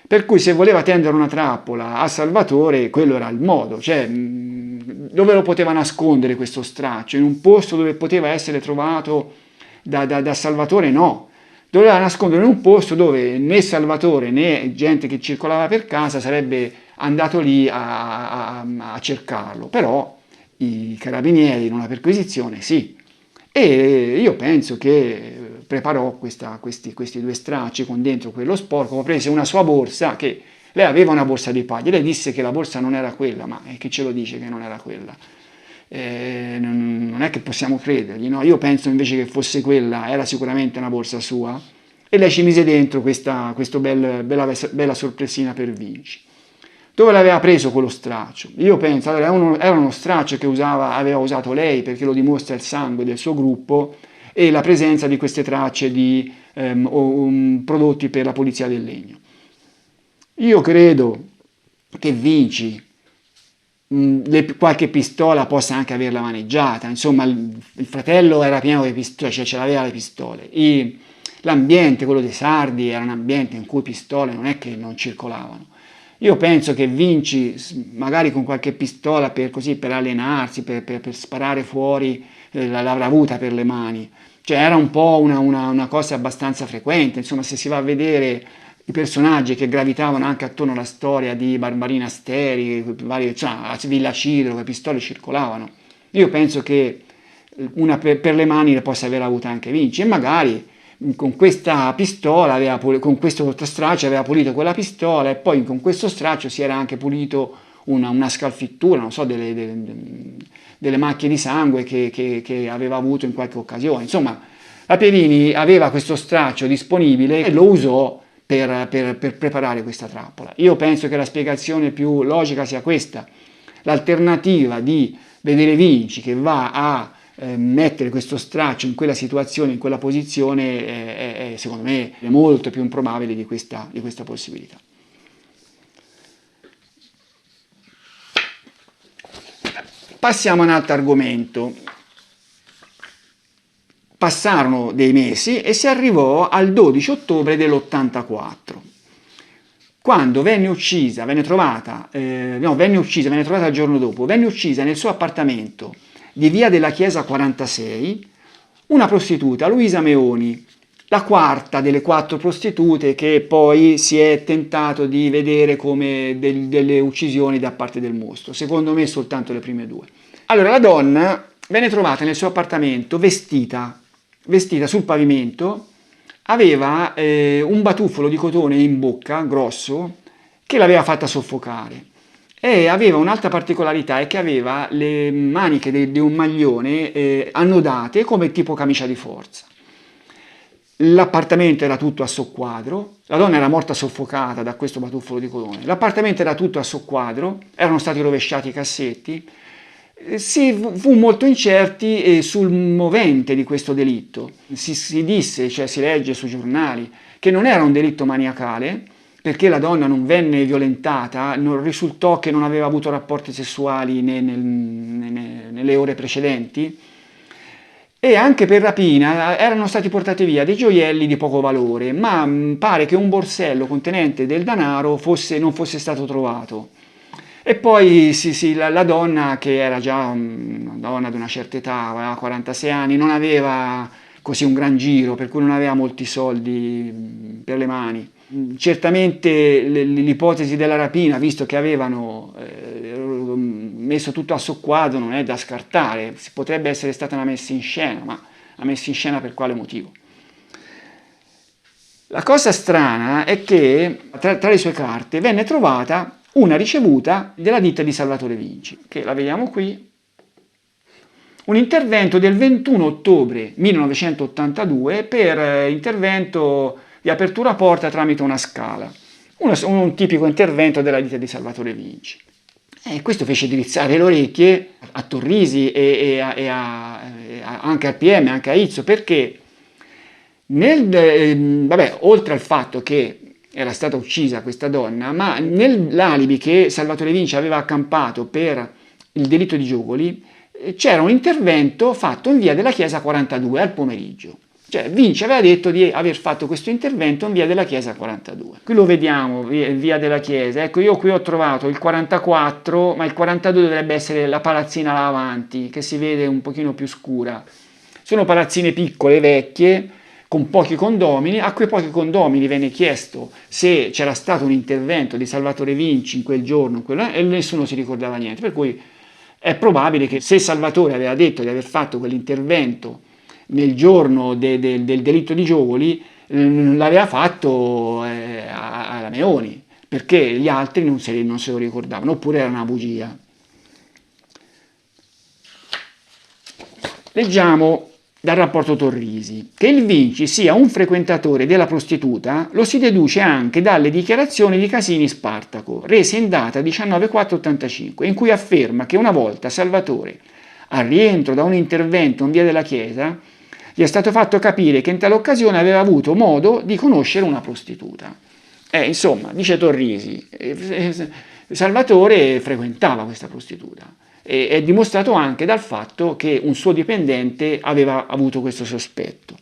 Per cui se voleva tendere una trappola a Salvatore, quello era il modo, cioè dove lo poteva nascondere questo straccio? In un posto dove poteva essere trovato da Salvatore? No, doveva nascondere in un posto dove né Salvatore né gente che circolava per casa sarebbe andato lì a cercarlo, però i carabinieri in una perquisizione sì. E io penso che preparò questi due stracci con dentro quello sporco, prese una sua borsa, che lei aveva una borsa di paglia, lei disse che la borsa non era quella, ma chi ce lo dice che non era quella? Non è che possiamo credergli, no? Io penso invece che fosse quella, era sicuramente una borsa sua, e lei ci mise dentro questa bella sorpresina per Vinci. Dove l'aveva preso quello straccio? Io penso, allora, era uno straccio che aveva usato lei, perché lo dimostra il sangue del suo gruppo e la presenza di queste tracce di prodotti per la polizia del legno. Io credo che Vinci qualche pistola possa anche averla maneggiata, insomma il fratello era pieno di pistole, cioè ce l'aveva le pistole. L'ambiente, quello dei sardi, era un ambiente in cui pistole non è che non circolavano. Io penso che Vinci, magari con qualche pistola per allenarsi, per sparare fuori, l'avrà avuta per le mani. Cioè era un po' una cosa abbastanza frequente, insomma se si va a vedere i personaggi che gravitavano anche attorno alla storia di Barbarina Asteri, cioè, Villa Cidro, le pistole circolavano. Io penso che una per le mani le possa aver avuta anche Vinci e magari con questa pistola, con questo straccio aveva pulito quella pistola e poi con questo straccio si era anche pulito una scalfittura, non so, delle macchie di sangue che aveva avuto in qualche occasione. Insomma, la Pierini aveva questo straccio disponibile e lo usò per preparare questa trappola. Io penso che la spiegazione più logica sia questa, l'alternativa di vedere Vinci che va a mettere questo straccio in quella situazione, in quella posizione, secondo me è molto più improbabile di questa possibilità. Passiamo a un altro argomento. Passarono dei mesi e si arrivò al 12 ottobre dell'84, quando venne trovata il giorno dopo, venne uccisa nel suo appartamento di via della Chiesa 46 una prostituta, Luisa Meoni, la quarta delle 4 prostitute che poi si è tentato di vedere come delle uccisioni da parte del mostro. Secondo me soltanto le prime 2. Allora la donna venne trovata nel suo appartamento vestita sul pavimento, aveva un batuffolo di cotone in bocca, grosso, che l'aveva fatta soffocare. E aveva un'altra particolarità, è che aveva le maniche di un maglione annodate come tipo camicia di forza. L'appartamento era tutto a soqquadro, la donna era morta soffocata da questo batuffolo di cotone, l'appartamento era tutto a soqquadro, erano stati rovesciati i cassetti, si fu molto incerti sul movente di questo delitto. Si disse, cioè si legge sui giornali, che non era un delitto maniacale, perché la donna non venne violentata, non risultò che non aveva avuto rapporti sessuali nelle ore precedenti, e anche per rapina erano stati portati via dei gioielli di poco valore, ma pare che un borsello contenente del denaro non fosse stato trovato. E poi la donna, che era già una donna di una certa età, aveva 46 anni, non aveva così un gran giro, per cui non aveva molti soldi per le mani. Certamente l'ipotesi della rapina, visto che avevano messo tutto a soqquadro, non è da scartare. Potrebbe essere stata una messa in scena, ma una messa in scena per quale motivo? La cosa strana è che tra le sue carte venne trovata una ricevuta della ditta di Salvatore Vinci, che la vediamo qui. un intervento del 21 ottobre 1982 per intervento di apertura porta tramite una scala, un tipico intervento della ditta di Salvatore Vinci. Questo fece drizzare le orecchie a Torrisi e anche al PM, anche a Izzo, perché oltre al fatto che era stata uccisa questa donna, ma nell'alibi che Salvatore Vinci aveva accampato per il delitto di Giovoli, c'era un intervento fatto in via della Chiesa 42 al pomeriggio. Cioè Vinci aveva detto di aver fatto questo intervento in via della Chiesa 42. Qui lo vediamo, via della Chiesa. Ecco, io qui ho trovato il 44, ma il 42 dovrebbe essere la palazzina là avanti, che si vede un pochino più scura. Sono palazzine piccole, vecchie, con pochi condomini. A quei pochi condomini venne chiesto se c'era stato un intervento di Salvatore Vinci in quel giorno, e nessuno si ricordava niente. Per cui è probabile che se Salvatore aveva detto di aver fatto quell'intervento nel giorno del delitto di Giovoli, l'aveva fatto alla Meoni, perché gli altri non se lo ricordavano, oppure era una bugia. Leggiamo dal rapporto Torrisi. Che il Vinci sia un frequentatore della prostituta lo si deduce anche dalle dichiarazioni di Casini Spartaco, rese in data 19/4/85, in cui afferma che una volta Salvatore, al rientro da un intervento in via della Chiesa, gli è stato fatto capire che in tale occasione aveva avuto modo di conoscere una prostituta. Insomma, dice Torrisi, Salvatore frequentava questa prostituta. È dimostrato anche dal fatto che un suo dipendente aveva avuto questo sospetto.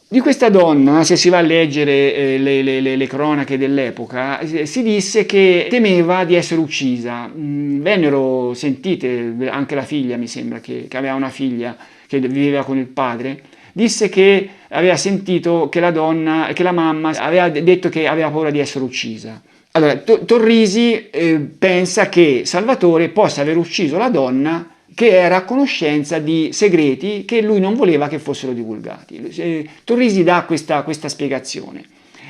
Di questa donna, se si va a leggere le cronache dell'epoca, si disse che temeva di essere uccisa. Vennero sentite, anche la figlia mi sembra che aveva una figlia che viveva con il padre, disse che aveva sentito che la mamma aveva detto che aveva paura di essere uccisa. Allora, Torrisi pensa che Salvatore possa aver ucciso la donna che era a conoscenza di segreti che lui non voleva che fossero divulgati. Torrisi dà questa spiegazione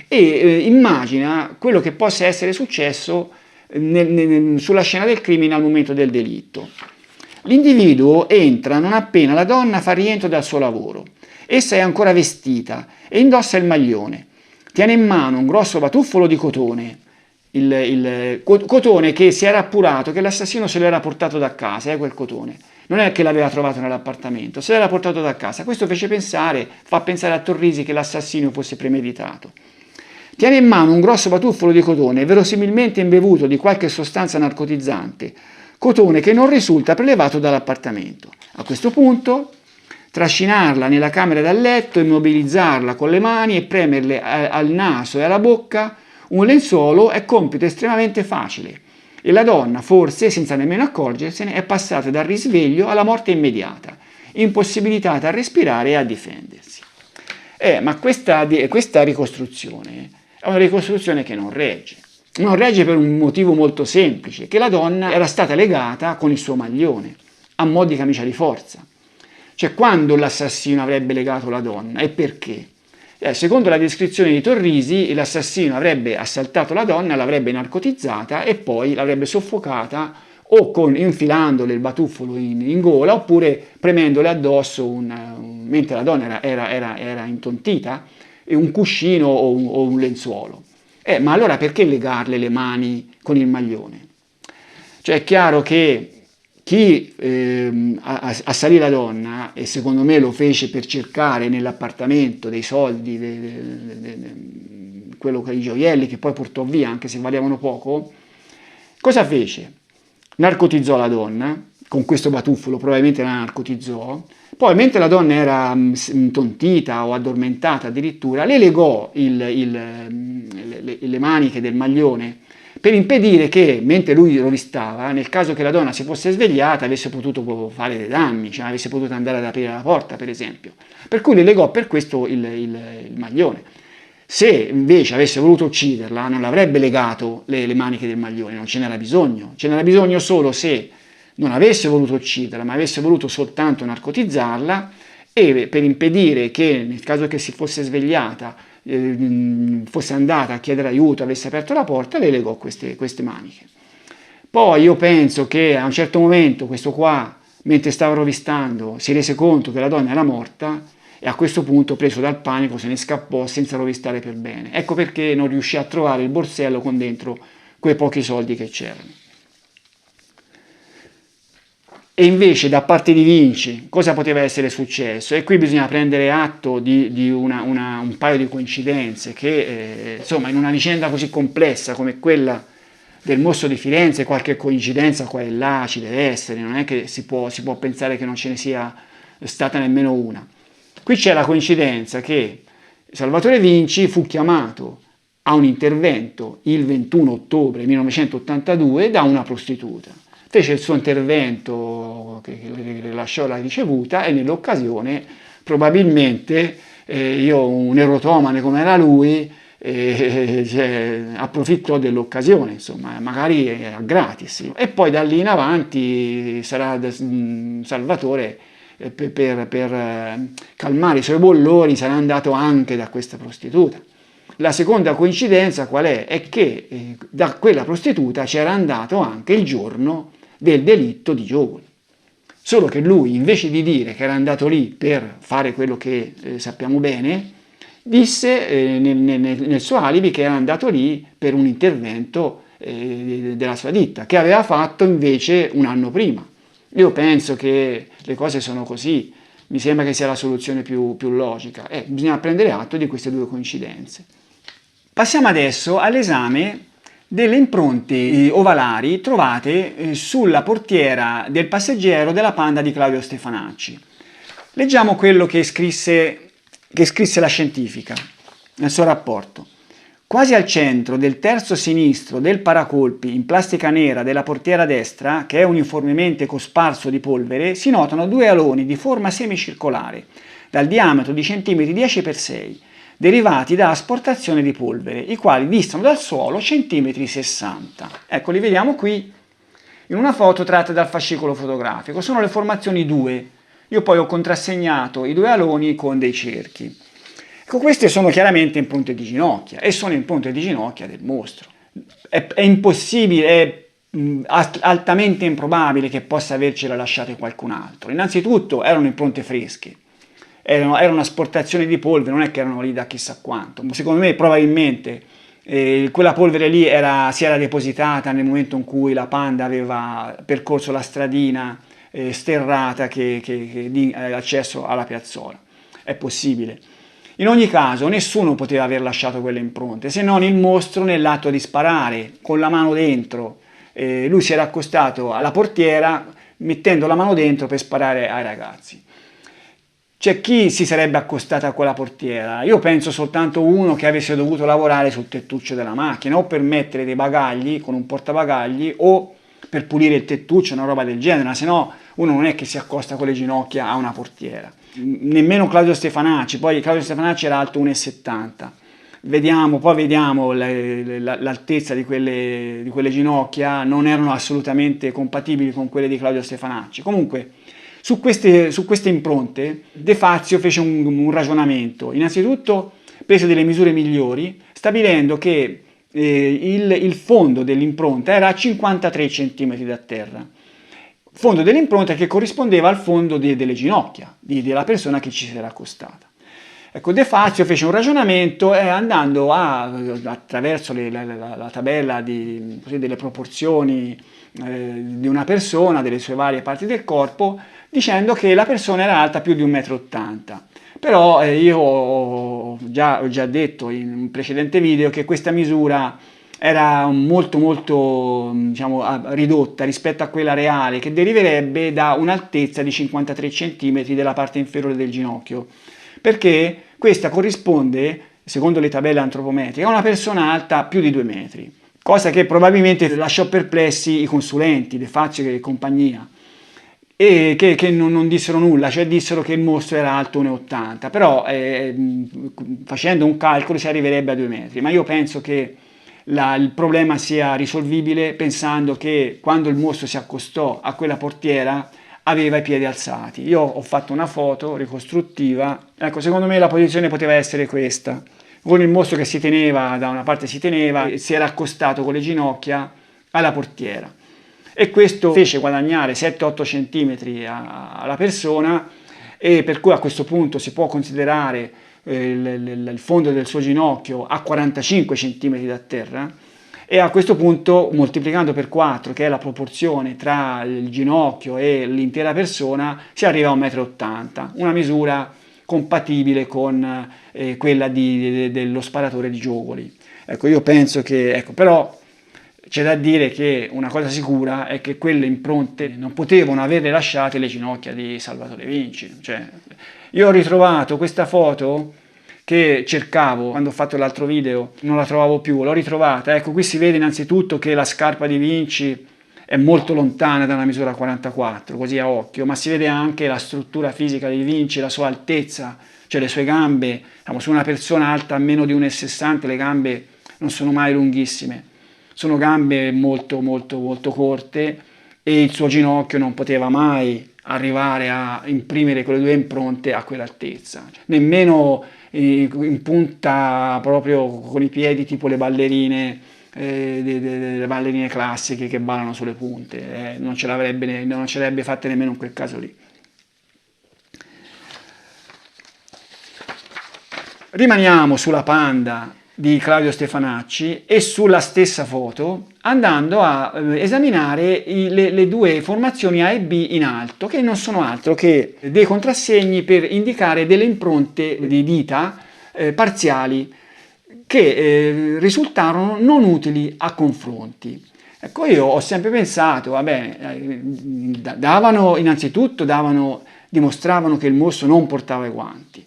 e immagina quello che possa essere successo sulla scena del crimine al momento del delitto. L'individuo entra non appena la donna fa rientro dal suo lavoro. Essa è ancora vestita e indossa il maglione. Tiene in mano un grosso batuffolo di cotone, il cotone che si era appurato che l'assassino se lo era portato da casa, quel cotone. Non è che l'aveva trovato nell'appartamento, se l'era portato da casa. Questo fa pensare a Torrisi che l'assassino fosse premeditato. Tiene in mano un grosso batuffolo di cotone, verosimilmente imbevuto di qualche sostanza narcotizzante, cotone che non risulta prelevato dall'appartamento. A questo punto trascinarla nella camera da letto, immobilizzarla con le mani e premerle al naso e alla bocca un lenzuolo è compito estremamente facile e la donna, forse senza nemmeno accorgersene, è passata dal risveglio alla morte immediata, impossibilitata a respirare e a difendersi. Ma questa ricostruzione è una ricostruzione che non regge. Non regge per un motivo molto semplice, che la donna era stata legata con il suo maglione, a mo' di camicia di forza. Cioè, quando l'assassino avrebbe legato la donna e perché? Secondo la descrizione di Torrisi, l'assassino avrebbe assaltato la donna, l'avrebbe narcotizzata e poi l'avrebbe soffocata o infilandole il batuffolo in gola oppure premendole addosso, mentre la donna era intontita, un cuscino o un lenzuolo. Ma allora perché legarle le mani con il maglione? Cioè è chiaro che chi assalì la donna, e secondo me lo fece per cercare nell'appartamento dei soldi, quello con i gioielli che poi portò via, anche se valevano poco, cosa fece? Narcotizzò la donna, con questo batuffolo probabilmente la narcotizzò, poi mentre la donna era intontita o addormentata addirittura, le legò le maniche del maglione per impedire che, mentre lui lo ristava, nel caso che la donna si fosse svegliata, avesse potuto fare dei danni, cioè avesse potuto andare ad aprire la porta, per esempio. Per cui le legò per questo il maglione. Se invece avesse voluto ucciderla, non l'avrebbe legato le maniche del maglione, non ce n'era bisogno. Ce n'era bisogno solo se non avesse voluto ucciderla, ma avesse voluto soltanto narcotizzarla e per impedire che, nel caso che si fosse svegliata, fosse andata a chiedere aiuto, avesse aperto la porta, le legò queste maniche. Poi io penso che a un certo momento questo qua mentre stava rovistando, si rese conto che la donna era morta e a questo punto, preso dal panico, se ne scappò senza rovistare per bene. Ecco perché non riuscì a trovare il borsello con dentro quei pochi soldi che c'erano. E invece da parte di Vinci cosa poteva essere successo? E qui bisogna prendere atto di un paio di coincidenze che insomma in una vicenda così complessa come quella del mostro di Firenze qualche coincidenza qua e là ci deve essere, non è che si può pensare che non ce ne sia stata nemmeno una. Qui c'è la coincidenza che Salvatore Vinci fu chiamato a un intervento il 21 ottobre 1982 da una prostituta. Fece il suo intervento che rilasciò la ricevuta e nell'occasione probabilmente io, un erotomane come era lui, approfittò dell'occasione, insomma, magari a gratis. E poi da lì in avanti sarà Salvatore per calmare i suoi bollori sarà andato anche da questa prostituta. La seconda coincidenza qual è? È che da quella prostituta c'era andato anche il giorno del delitto di Giovoli. Solo che lui, invece di dire che era andato lì per fare quello che sappiamo bene, disse nel suo alibi che era andato lì per un intervento della sua ditta, che aveva fatto invece un anno prima. Io penso che le cose sono così, mi sembra che sia la soluzione più logica. Bisogna prendere atto di queste due coincidenze. Passiamo adesso all'esame delle impronte ovalari trovate sulla portiera del passeggero della Panda di Claudio Stefanacci. Leggiamo quello che scrisse la scientifica nel suo rapporto. Quasi al centro del terzo sinistro del paracolpi in plastica nera della portiera destra, che è uniformemente cosparso di polvere, si notano due aloni di forma semicircolare, dal diametro di centimetri 10x6, derivati da asportazione di polvere, i quali distano dal suolo centimetri 60. Ecco, li vediamo qui in una foto tratta dal fascicolo fotografico. Sono le formazioni 2. Io poi ho contrassegnato i due aloni con dei cerchi. Ecco, queste sono chiaramente impronte di ginocchia e sono impronte di ginocchia del mostro. È impossibile, è altamente improbabile che possa avercela lasciate qualcun altro. Innanzitutto erano impronte fresche. Era una asportazione di polvere, non è che erano lì da chissà quanto. Secondo me probabilmente quella polvere lì si era depositata nel momento in cui la Panda aveva percorso la stradina sterrata che accesso alla piazzola. È possibile. In ogni caso nessuno poteva aver lasciato quelle impronte, se non il mostro nell'atto di sparare con la mano dentro. Lui si era accostato alla portiera mettendo la mano dentro per sparare ai ragazzi. C'è chi si sarebbe accostato a quella portiera? Io penso soltanto uno che avesse dovuto lavorare sul tettuccio della macchina o per mettere dei bagagli con un portabagagli o per pulire il tettuccio, una roba del genere, se no uno non è che si accosta con le ginocchia a una portiera. Nemmeno Claudio Stefanacci, poi Claudio Stefanacci era alto 1,70 m. Poi vediamo l'altezza di quelle ginocchia, non erano assolutamente compatibili con quelle di Claudio Stefanacci. Comunque, su queste impronte De Fazio fece un ragionamento. Innanzitutto prese delle misure migliori, stabilendo che il fondo dell'impronta era a 53 cm da terra. Fondo dell'impronta che corrispondeva al fondo delle ginocchia della persona che ci si era accostata. Ecco, De Fazio fece un ragionamento andando attraverso la tabella delle proporzioni di una persona, delle sue varie parti del corpo, dicendo che la persona era alta più di 1,80 m. Però io ho già detto in un precedente video che questa misura era molto diciamo, ridotta rispetto a quella reale, che deriverebbe da un'altezza di 53 cm della parte inferiore del ginocchio, perché questa corrisponde, secondo le tabelle antropometriche, a una persona alta più di 2 metri, cosa che probabilmente lasciò perplessi i consulenti, De Fazio e compagnia, e che non dissero nulla, cioè dissero che il mostro era alto 1,80 m, però facendo un calcolo si arriverebbe a 2 metri, ma io penso che il problema sia risolvibile pensando che quando il mostro si accostò a quella portiera aveva i piedi alzati. Io ho fatto una foto ricostruttiva, ecco, secondo me la posizione poteva essere questa, con il mostro che si teneva, da una parte si teneva, e si era accostato con le ginocchia alla portiera. e questo fece guadagnare 7-8 cm alla persona, e per cui a questo punto si può considerare il fondo del suo ginocchio a 45 cm da terra, e a questo punto, moltiplicando per 4, che è la proporzione tra il ginocchio e l'intera persona, si arriva a 1,80 m, una misura compatibile con quella dello sparatore di Giogoli. Ecco, io penso che, ecco, però c'è da dire che una cosa sicura è che quelle impronte non potevano averle lasciate le ginocchia di Salvatore Vinci. Cioè, io ho ritrovato questa foto che cercavo quando ho fatto l'altro video, non la trovavo più, l'ho ritrovata. Ecco, qui si vede innanzitutto che la scarpa di Vinci è molto lontana da una misura 44, così a occhio, ma si vede anche la struttura fisica di Vinci, la sua altezza, cioè le sue gambe. Diciamo, su una persona alta a meno di 1,60 m le gambe non sono mai lunghissime, sono gambe molto molto molto corte, e il suo ginocchio non poteva mai arrivare a imprimere quelle due impronte a quell'altezza, nemmeno in punta proprio con i piedi tipo le ballerine, le ballerine classiche che ballano sulle punte, non ce l'avrebbe fatte nemmeno in quel caso lì. Rimaniamo sulla Panda di Claudio Stefanacci e sulla stessa foto, andando a esaminare le due formazioni A e B in alto, che non sono altro che dei contrassegni per indicare delle impronte di dita parziali che risultarono non utili a confronti. Ecco, io ho sempre pensato, vabbè, innanzitutto dimostravano che il mostro non portava i guanti.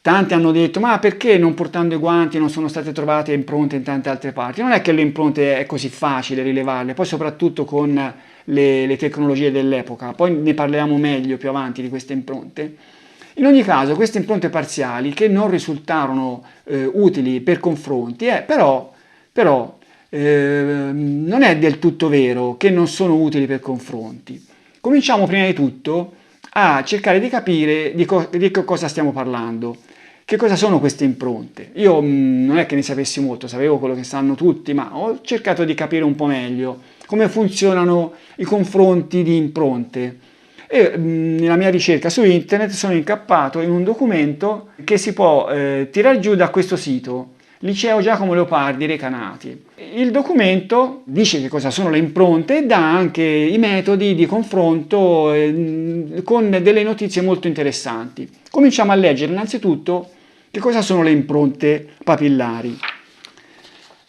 Tanti hanno detto, ma perché non portando i guanti non sono state trovate impronte in tante altre parti? Non è che le impronte è così facile rilevarle, poi soprattutto con le tecnologie dell'epoca, poi ne parliamo meglio più avanti di queste impronte. In ogni caso, queste impronte parziali che non risultarono utili per confronti, però non è del tutto vero che non sono utili per confronti. Cominciamo prima di tutto a cercare di capire di che cosa stiamo parlando. Che cosa sono queste impronte? Io non è che ne sapessi molto, sapevo quello che sanno tutti, ma ho cercato di capire un po' meglio come funzionano i confronti di impronte. E nella mia ricerca su internet sono incappato in un documento che si può tirare giù da questo sito, Liceo Giacomo Leopardi Recanati. Il documento dice che cosa sono le impronte e dà anche i metodi di confronto con delle notizie molto interessanti. Cominciamo a leggere innanzitutto che cosa sono le impronte papillari.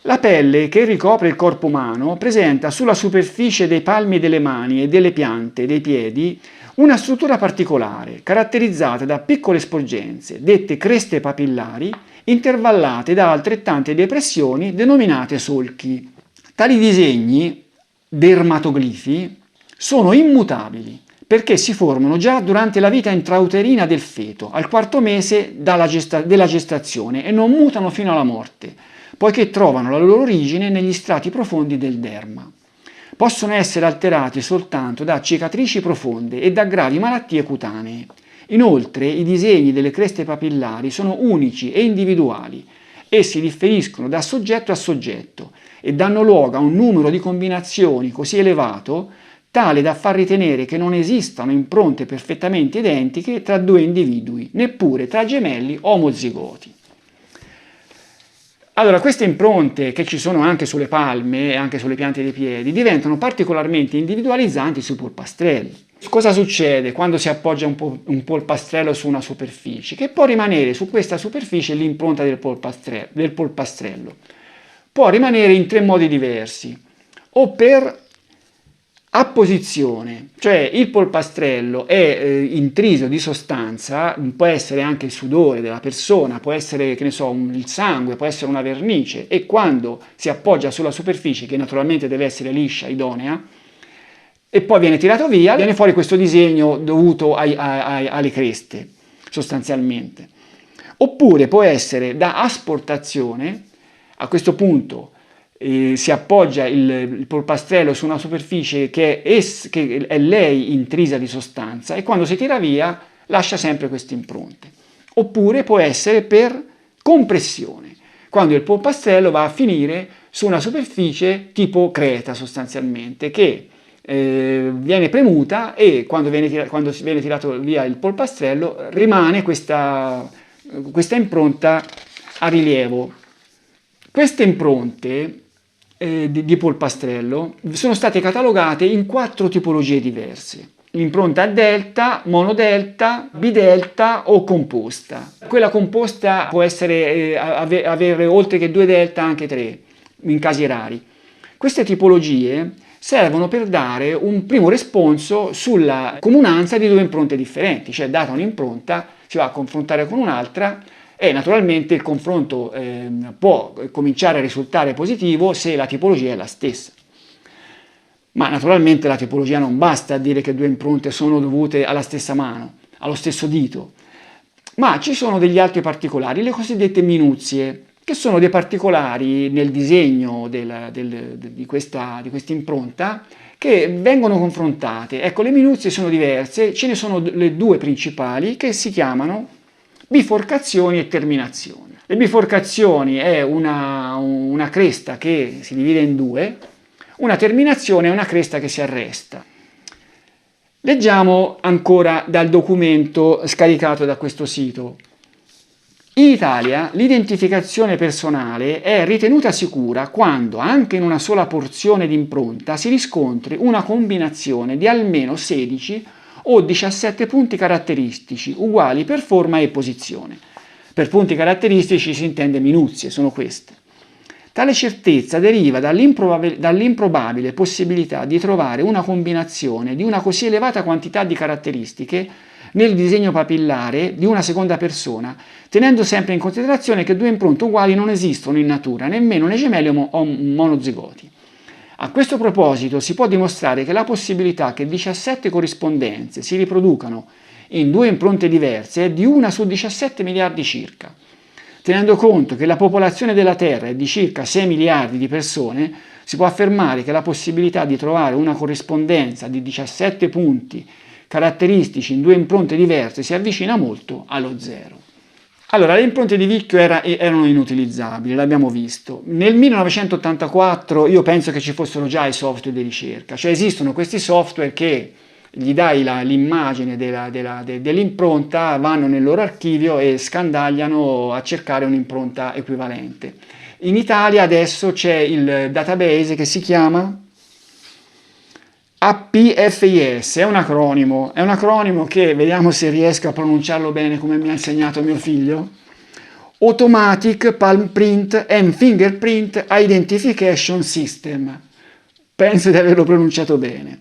La pelle che ricopre il corpo umano presenta sulla superficie dei palmi delle mani e delle piante dei piedi una struttura particolare, caratterizzata da piccole sporgenze, dette creste papillari, intervallate da altrettante depressioni denominate solchi. Tali disegni, dermatoglifi, sono immutabili perché si formano già durante la vita intrauterina del feto, al quarto mese della gestazione, e non mutano fino alla morte, poiché trovano la loro origine negli strati profondi del derma. Possono essere alterati soltanto da cicatrici profonde e da gravi malattie cutanee. Inoltre, i disegni delle creste papillari sono unici e individuali. Essi differiscono da soggetto a soggetto e danno luogo a un numero di combinazioni così elevato tale da far ritenere che non esistano impronte perfettamente identiche tra due individui, neppure tra gemelli omozigoti. Allora, queste impronte, che ci sono anche sulle palme e anche sulle piante dei piedi, diventano particolarmente individualizzanti sui polpastrelli. Cosa succede quando si appoggia un polpastrello su una superficie? Che può rimanere su questa superficie l'impronta del polpastrello. Può rimanere in tre modi diversi, o per apposizione, cioè il polpastrello è intriso di sostanza, può essere anche il sudore della persona, può essere, che ne so, il sangue, può essere una vernice, e quando si appoggia sulla superficie, che naturalmente deve essere liscia, idonea, e poi viene tirato via, viene fuori questo disegno dovuto alle creste, sostanzialmente. Oppure può essere da asportazione, a questo punto si appoggia il polpastrello su una superficie che è lei intrisa di sostanza, e quando si tira via lascia sempre queste impronte. Oppure può essere per compressione, quando il polpastrello va a finire su una superficie tipo creta sostanzialmente, che viene premuta e quando viene tirato via il polpastrello rimane questa impronta a rilievo. Queste impronte di polpastrello sono state catalogate in 4 tipologie diverse. L'impronta delta, monodelta, bidelta o composta. Quella composta può essere, avere oltre che 2 delta anche 3, in casi rari. Queste tipologie servono per dare un primo responso sulla comunanza di 2 impronte differenti, cioè data un'impronta si va a confrontare con un'altra e naturalmente il confronto può cominciare a risultare positivo se la tipologia è la stessa. Ma naturalmente la tipologia non basta a dire che 2 impronte sono dovute alla stessa mano, allo stesso dito, ma ci sono degli altri particolari, le cosiddette minuzie, che sono dei particolari nel disegno di questa impronta che vengono confrontate. Ecco, le minuzie sono diverse, ce ne sono le 2 principali che si chiamano biforcazioni e terminazioni. Le biforcazioni è una cresta che si divide in 2, una terminazione è una cresta che si arresta. Leggiamo ancora dal documento scaricato da questo sito. In Italia l'identificazione personale è ritenuta sicura quando, anche in una sola porzione di impronta, si riscontri una combinazione di almeno 16 o 17 punti caratteristici uguali per forma e posizione. Per punti caratteristici si intende minuzie, sono queste. Tale certezza deriva dall'improbabile possibilità di trovare una combinazione di una così elevata quantità di caratteristiche nel disegno papillare di una seconda persona, tenendo sempre in considerazione che 2 impronte uguali non esistono in natura, nemmeno nei gemelli o monozigoti. A questo proposito si può dimostrare che la possibilità che 17 corrispondenze si riproducano in 2 impronte diverse è di 1 su 17 miliardi circa. Tenendo conto che la popolazione della Terra è di circa 6 miliardi di persone, si può affermare che la possibilità di trovare una corrispondenza di 17 punti caratteristici in 2 impronte diverse si avvicina molto allo zero. Allora, le impronte di Vicchio erano inutilizzabili, l'abbiamo visto. Nel 1984 io penso che ci fossero già i software di ricerca, cioè esistono questi software che gli dai l'immagine dell'impronta, vanno nel loro archivio e scandagliano a cercare un'impronta equivalente. In Italia adesso c'è il database che si chiama APFIS, è un acronimo che vediamo se riesco a pronunciarlo bene come mi ha insegnato mio figlio. Automatic Palm Print and Fingerprint Identification System. Penso di averlo pronunciato bene.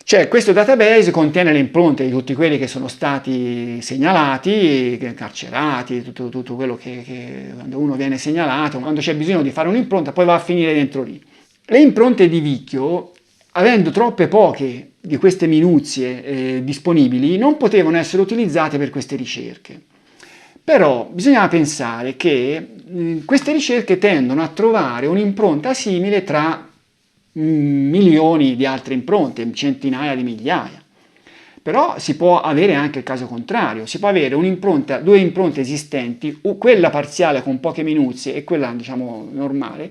Cioè, questo database contiene le impronte di tutti quelli che sono stati segnalati, carcerati, tutto quello che quando uno viene segnalato, quando c'è bisogno di fare un'impronta, poi va a finire dentro lì. Le impronte di Vicchio, avendo troppe poche di queste minuzie disponibili, non potevano essere utilizzate per queste ricerche. Però bisognava pensare che queste ricerche tendono a trovare un'impronta simile tra milioni di altre impronte, centinaia di migliaia. Però si può avere anche il caso contrario, si può avere due impronte esistenti, quella parziale con poche minuzie e quella diciamo normale.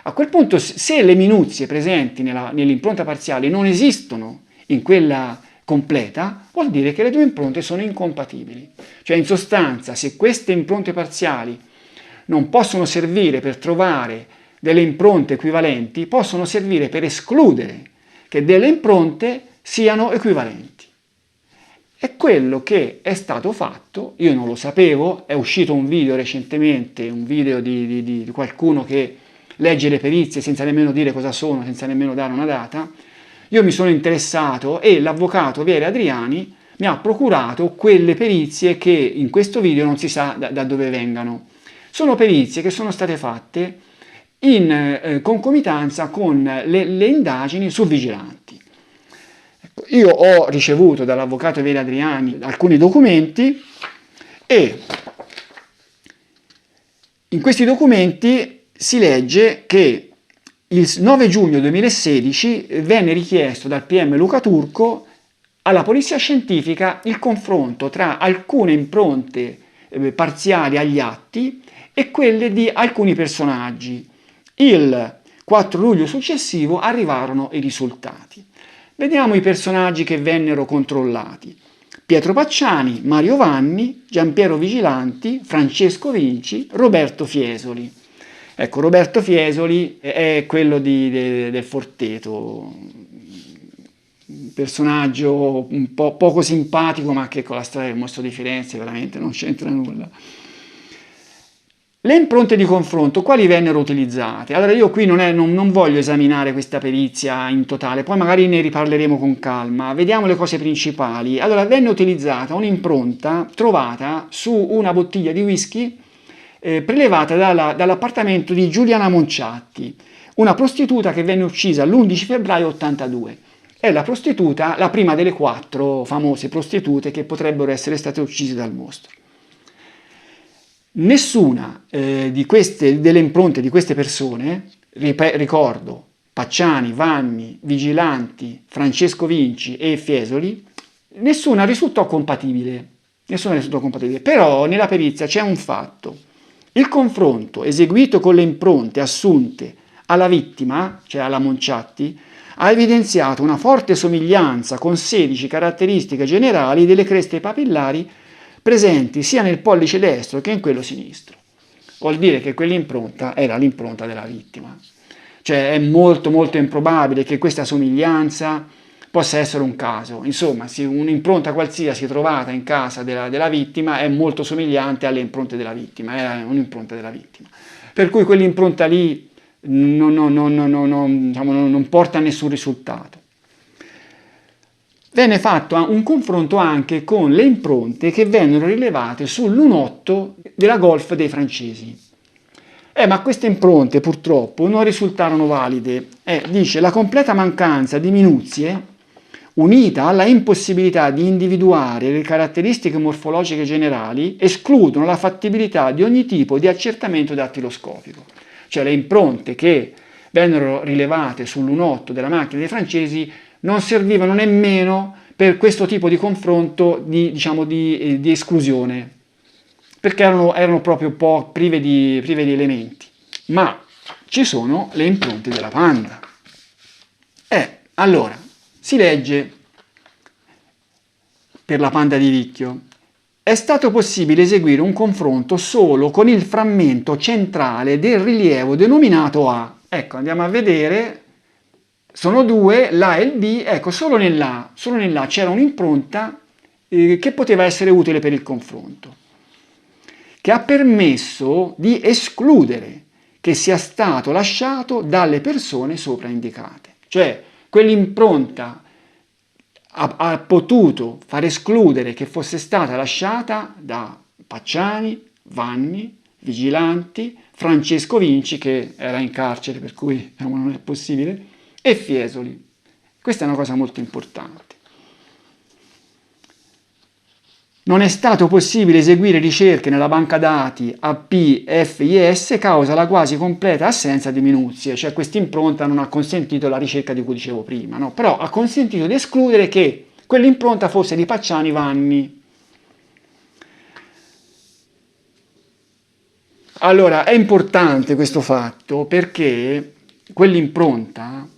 A quel punto, se le minuzie presenti nell'impronta parziale non esistono in quella completa, vuol dire che le 2 impronte sono incompatibili. Cioè, in sostanza, se queste impronte parziali non possono servire per trovare delle impronte equivalenti, possono servire per escludere che delle impronte siano equivalenti. È quello che è stato fatto, io non lo sapevo, è uscito un video recentemente, un video di qualcuno che legge le perizie senza nemmeno dire cosa sono, senza nemmeno dare una data. Io mi sono interessato e l'avvocato Vieri Adriani mi ha procurato quelle perizie che in questo video non si sa da dove vengano. Sono perizie che sono state fatte in concomitanza con le indagini su vigilanti. Io ho ricevuto dall'avvocato Vieri Adriani alcuni documenti e in questi documenti si legge che il 9 giugno 2016 venne richiesto dal PM Luca Turco alla Polizia Scientifica il confronto tra alcune impronte parziali agli atti e quelle di alcuni personaggi. Il 4 luglio successivo arrivarono i risultati. Vediamo i personaggi che vennero controllati. Pietro Pacciani, Mario Vanni, Giampiero Vigilanti, Francesco Vinci, Roberto Fiesoli. Ecco, Roberto Fiesoli è quello del Forteto, un personaggio un po' poco simpatico, ma che con la storia del mostro di Firenze veramente non c'entra nulla. Le impronte di confronto, quali vennero utilizzate? Allora io qui non voglio esaminare questa perizia in totale, poi magari ne riparleremo con calma, vediamo le cose principali. Allora venne utilizzata un'impronta trovata su una bottiglia di whisky prelevata dall'appartamento di Giuliana Monciatti, una prostituta che venne uccisa l'11 febbraio 82. È la prostituta, la prima delle 4 famose prostitute che potrebbero essere state uccise dal mostro. Nessuna delle impronte di queste persone, ricordo Pacciani, Vanni, Vigilanti, Francesco Vinci e Fiesoli, nessuna risultò compatibile. Però nella perizia c'è un fatto. Il confronto eseguito con le impronte assunte alla vittima, cioè alla Monciatti, ha evidenziato una forte somiglianza con 16 caratteristiche generali delle creste papillari presenti sia nel pollice destro che in quello sinistro. Vuol dire che quell'impronta era l'impronta della vittima. Cioè è molto molto improbabile che questa somiglianza possa essere un caso. Insomma, un'impronta qualsiasi trovata in casa della vittima è molto somigliante alle impronte della vittima, è un'impronta della vittima. Per cui quell'impronta lì non porta a nessun risultato. Venne fatto un confronto anche con le impronte che vennero rilevate sul lunotto della Golf dei francesi. Ma queste impronte purtroppo non risultarono valide. Dice la completa mancanza di minuzie, unita alla impossibilità di individuare le caratteristiche morfologiche generali, escludono la fattibilità di ogni tipo di accertamento dattiloscopico. Cioè le impronte che vennero rilevate sul lunotto della macchina dei francesi non servivano nemmeno per questo tipo di confronto di esclusione, perché erano proprio un po' prive di elementi. Ma ci sono le impronte della panda. Allora, si legge per la panda di Vicchio. È stato possibile eseguire un confronto solo con il frammento centrale del rilievo denominato A. Ecco, andiamo a vedere. Sono 2, l'A e il B, ecco, solo nell'A c'era un'impronta che poteva essere utile per il confronto, che ha permesso di escludere che sia stato lasciato dalle persone sopra indicate. Cioè, quell'impronta ha potuto far escludere che fosse stata lasciata da Pacciani, Vanni, Vigilanti, Francesco Vinci, che era in carcere, per cui non è possibile, e Fiesoli. Questa è una cosa molto importante. Non è stato possibile eseguire ricerche nella banca dati AP-FIS causa la quasi completa assenza di minuzie, cioè questa impronta non ha consentito la ricerca di cui dicevo prima, no? Però ha consentito di escludere che quell'impronta fosse di Pacciani Vanni. Allora, è importante questo fatto perché quell'impronta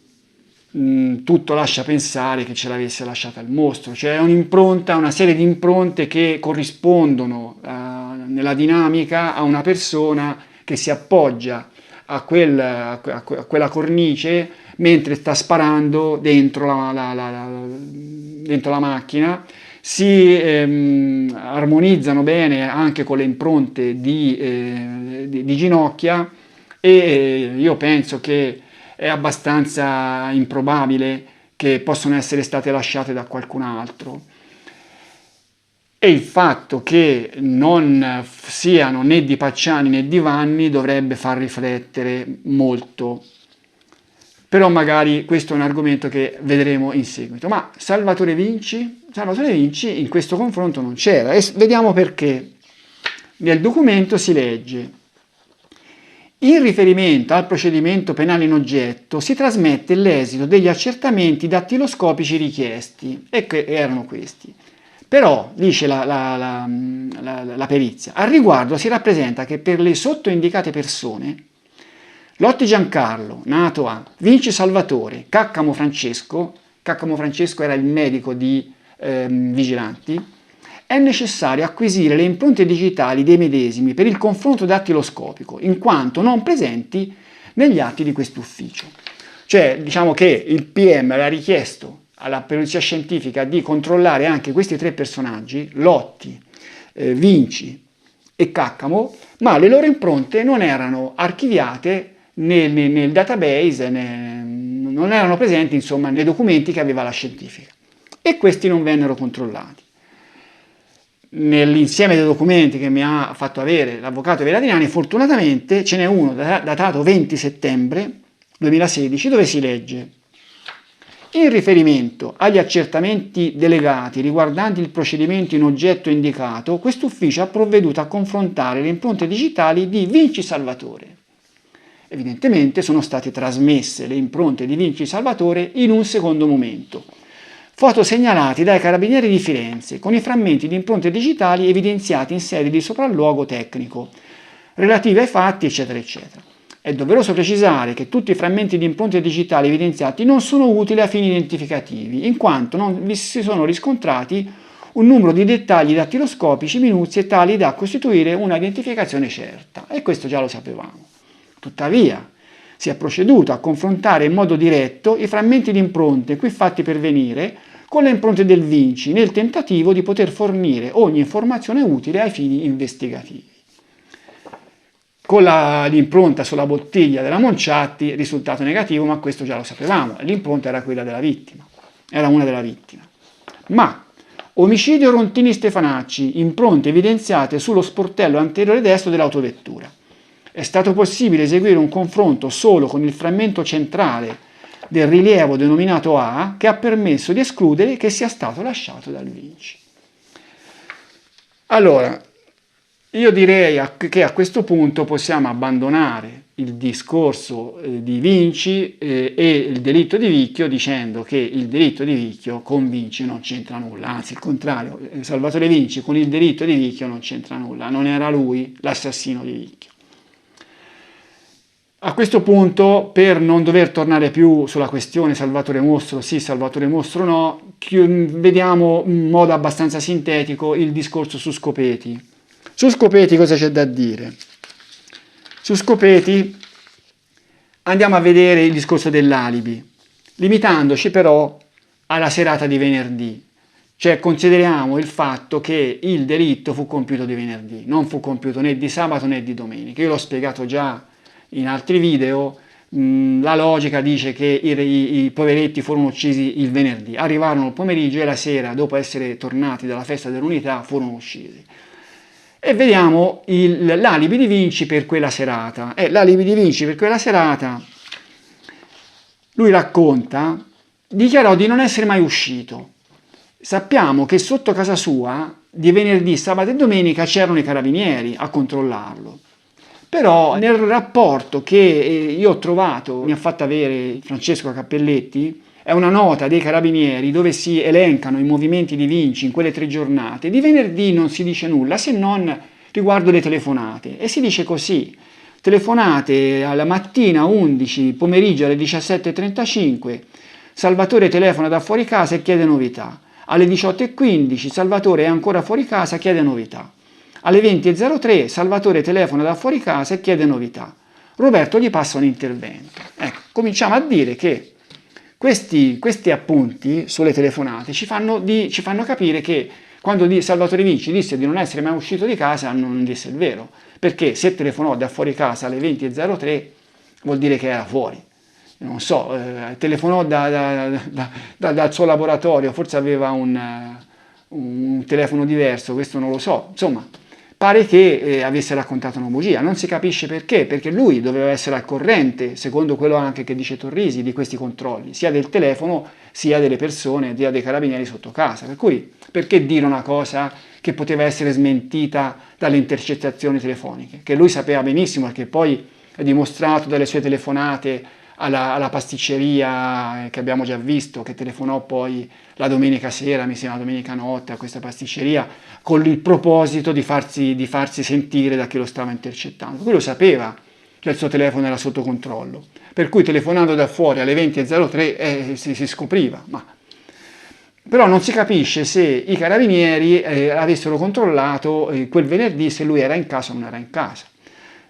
tutto lascia pensare che ce l'avesse lasciata il mostro, cioè è un'impronta, una serie di impronte che corrispondono nella dinamica a una persona che si appoggia a quella cornice mentre sta sparando dentro la macchina, si armonizzano bene anche con le impronte di ginocchia e io penso che è abbastanza improbabile che possano essere state lasciate da qualcun altro. E il fatto che non siano né di Pacciani né di Vanni dovrebbe far riflettere molto. Però magari questo è un argomento che vedremo in seguito. Ma Salvatore Vinci in questo confronto non c'era e vediamo perché. Nel documento si legge: in riferimento al procedimento penale in oggetto si trasmette l'esito degli accertamenti dattiloscopici richiesti, e che erano questi. Però, dice la perizia, al riguardo si rappresenta che per le sottoindicate persone Lotti Giancarlo, nato a Vinci Salvatore, Caccamo Francesco era il medico di vigilanti, è necessario acquisire le impronte digitali dei medesimi per il confronto dattiloscopico, in quanto non presenti negli atti di quest'ufficio. Cioè, diciamo che il PM aveva richiesto alla polizia scientifica di controllare anche questi tre personaggi, Lotti, Vinci e Caccamo, ma le loro impronte non erano archiviate nel database, non erano presenti insomma nei documenti che aveva la scientifica, e questi non vennero controllati. Nell'insieme dei documenti che mi ha fatto avere l'avvocato Veladriani, fortunatamente ce n'è uno datato 20 settembre 2016 dove si legge: in riferimento agli accertamenti delegati riguardanti il procedimento in oggetto indicato, quest'ufficio ha provveduto a confrontare le impronte digitali di Vinci Salvatore. Evidentemente sono state trasmesse le impronte di Vinci Salvatore in un secondo momento. Foto segnalati dai Carabinieri di Firenze con i frammenti di impronte digitali evidenziati in sede di sopralluogo tecnico, relativi ai fatti, eccetera, eccetera. È doveroso precisare che tutti i frammenti di impronte digitali evidenziati non sono utili a fini identificativi, in quanto non vi si sono riscontrati un numero di dettagli dattiloscopici minuzie tali da costituire una identificazione certa, e questo già lo sapevamo. Tuttavia, si è proceduto a confrontare in modo diretto i frammenti di impronte qui fatti pervenire con le impronte del Vinci, nel tentativo di poter fornire ogni informazione utile ai fini investigativi. Con l'impronta sulla bottiglia della Monciatti, risultato negativo, ma questo già lo sapevamo, l'impronta era quella della vittima, era una della vittima. Ma omicidio Rontini Stefanacci, impronte evidenziate sullo sportello anteriore destro dell'autovettura. È stato possibile eseguire un confronto solo con il frammento centrale del rilievo denominato A, che ha permesso di escludere che sia stato lasciato dal Vinci. Allora, io direi che a questo punto possiamo abbandonare il discorso di Vinci e il delitto di Vicchio, dicendo che il delitto di Vicchio con Vinci non c'entra nulla, anzi il contrario, Salvatore Vinci con il delitto di Vicchio non c'entra nulla, non era lui l'assassino di Vicchio. A questo punto, per non dover tornare più sulla questione Salvatore Mostro sì, Salvatore Mostro no, vediamo in modo abbastanza sintetico il discorso su Scopeti. Su Scopeti cosa c'è da dire? Su Scopeti andiamo a vedere il discorso dell'alibi, limitandoci però alla serata di venerdì. Cioè consideriamo il fatto che il delitto fu compiuto di venerdì, non fu compiuto né di sabato né di domenica. Io l'ho spiegato già in altri video, la logica dice che i poveretti furono uccisi il venerdì, arrivarono il pomeriggio e la sera, dopo essere tornati dalla festa dell'unità, furono uccisi. E vediamo l'alibi di Vinci per quella serata. L'alibi di Vinci per quella serata, lui racconta, dichiarò di non essere mai uscito. Sappiamo che sotto casa sua, di venerdì, sabato e domenica, c'erano i carabinieri a controllarlo. Però nel rapporto che io ho trovato, mi ha fatto avere Francesco Cappelletti, è una nota dei carabinieri dove si elencano i movimenti di Vinci in quelle 3 giornate. Di venerdì non si dice nulla se non riguardo le telefonate, e si dice così: telefonate alla mattina 11, pomeriggio alle 17:35, Salvatore telefona da fuori casa e chiede novità. Alle 18:15 Salvatore è ancora fuori casa e chiede novità. Alle 20:03 Salvatore telefona da fuori casa e chiede novità. Roberto gli passa un intervento. Ecco, cominciamo a dire che questi appunti sulle telefonate ci fanno capire che quando Salvatore Vinci disse di non essere mai uscito di casa non disse il vero, perché se telefonò da fuori casa alle 20:03 vuol dire che era fuori. Non so, telefonò dal suo laboratorio, forse aveva un telefono diverso, questo non lo so, insomma. Pare che avesse raccontato una bugia, non si capisce perché lui doveva essere al corrente, secondo quello anche che dice Torrisi, di questi controlli, sia del telefono sia delle persone, sia dei carabinieri sotto casa. Per cui perché dire una cosa che poteva essere smentita dalle intercettazioni telefoniche, che lui sapeva benissimo, perché poi è dimostrato dalle sue telefonate alla pasticceria che abbiamo già visto, che telefonò poi la domenica sera, mi sembra domenica notte, a questa pasticceria, con il proposito di farsi sentire da chi lo stava intercettando. Lui lo sapeva cioè il suo telefono era sotto controllo, per cui telefonando da fuori alle 20.03 si scopriva, però non si capisce se i carabinieri avessero controllato quel venerdì se lui era in casa o non era in casa.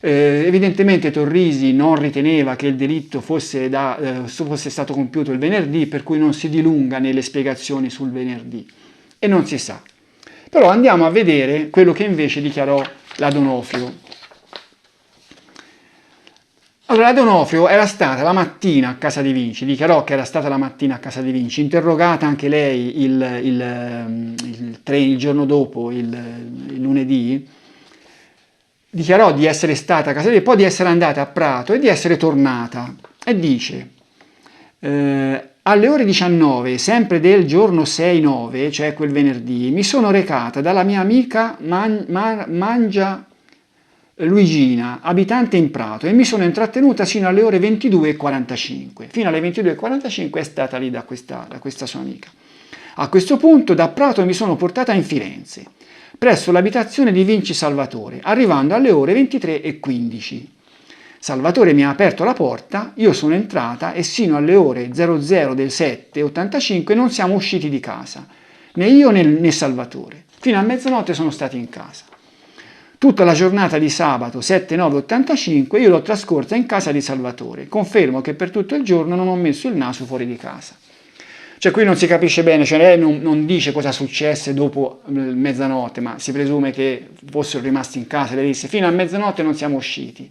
Evidentemente Torrisi non riteneva che il delitto fosse stato compiuto il venerdì, per cui non si dilunga nelle spiegazioni sul venerdì e non si sa. Però andiamo a vedere quello che invece dichiarò la D'Onofrio. Allora, la D'Onofrio era stata la mattina a casa di Vinci, dichiarò che era stata la mattina a casa di Vinci, interrogata anche lei il giorno dopo, il lunedì, dichiarò di essere stata a casa di Vinci, poi di essere andata a Prato e di essere tornata. E dice, alle ore 19, sempre del giorno 6-9, cioè quel venerdì, mi sono recata dalla mia amica Mangia Luigina, abitante in Prato, e mi sono intrattenuta sino alle ore 22:45. Fino alle 22:45 è stata lì da questa sua amica. A questo punto da Prato mi sono portata in Firenze, presso l'abitazione di Vinci Salvatore, arrivando alle ore 23:15. Salvatore mi ha aperto la porta, io sono entrata e sino alle ore 00 del 7:85 non siamo usciti di casa, né io né Salvatore. Fino a mezzanotte sono stati in casa. Tutta la giornata di sabato 7-9-85 io l'ho trascorsa in casa di Salvatore. Confermo che per tutto il giorno non ho messo il naso fuori di casa. Cioè qui non si capisce bene, cioè lei non dice cosa successe dopo mezzanotte, ma si presume che fossero rimasti in casa. Lei disse fino a mezzanotte non siamo usciti,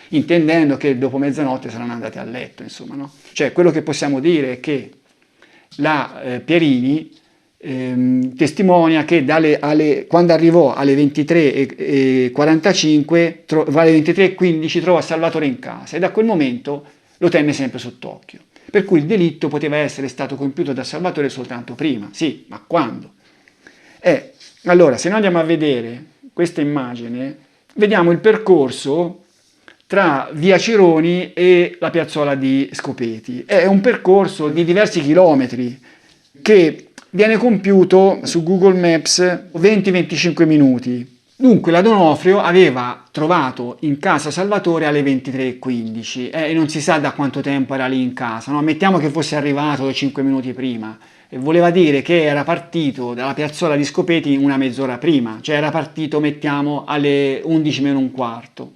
intendendo che dopo mezzanotte saranno andati a letto, insomma, no? Cioè quello che possiamo dire è che la Pierini testimonia che quando arrivò alle 23:45, alle 23:15 trovò Salvatore in casa e da quel momento lo tenne sempre sott'occhio. Per cui il delitto poteva essere stato compiuto da Salvatore soltanto prima. Sì, ma quando? Allora, se noi andiamo a vedere questa immagine, vediamo il percorso tra via Cironi e la piazzola di Scopeti. È un percorso di diversi chilometri che viene compiuto su Google Maps 20-25 minuti. Dunque la D'Onofrio aveva trovato in casa Salvatore alle 23:15 e non si sa da quanto tempo era lì in casa, no? Mettiamo che fosse arrivato 5 minuti prima, e voleva dire che era partito dalla piazzola di Scopeti una mezz'ora prima, cioè era partito, mettiamo, alle 11 meno un quarto.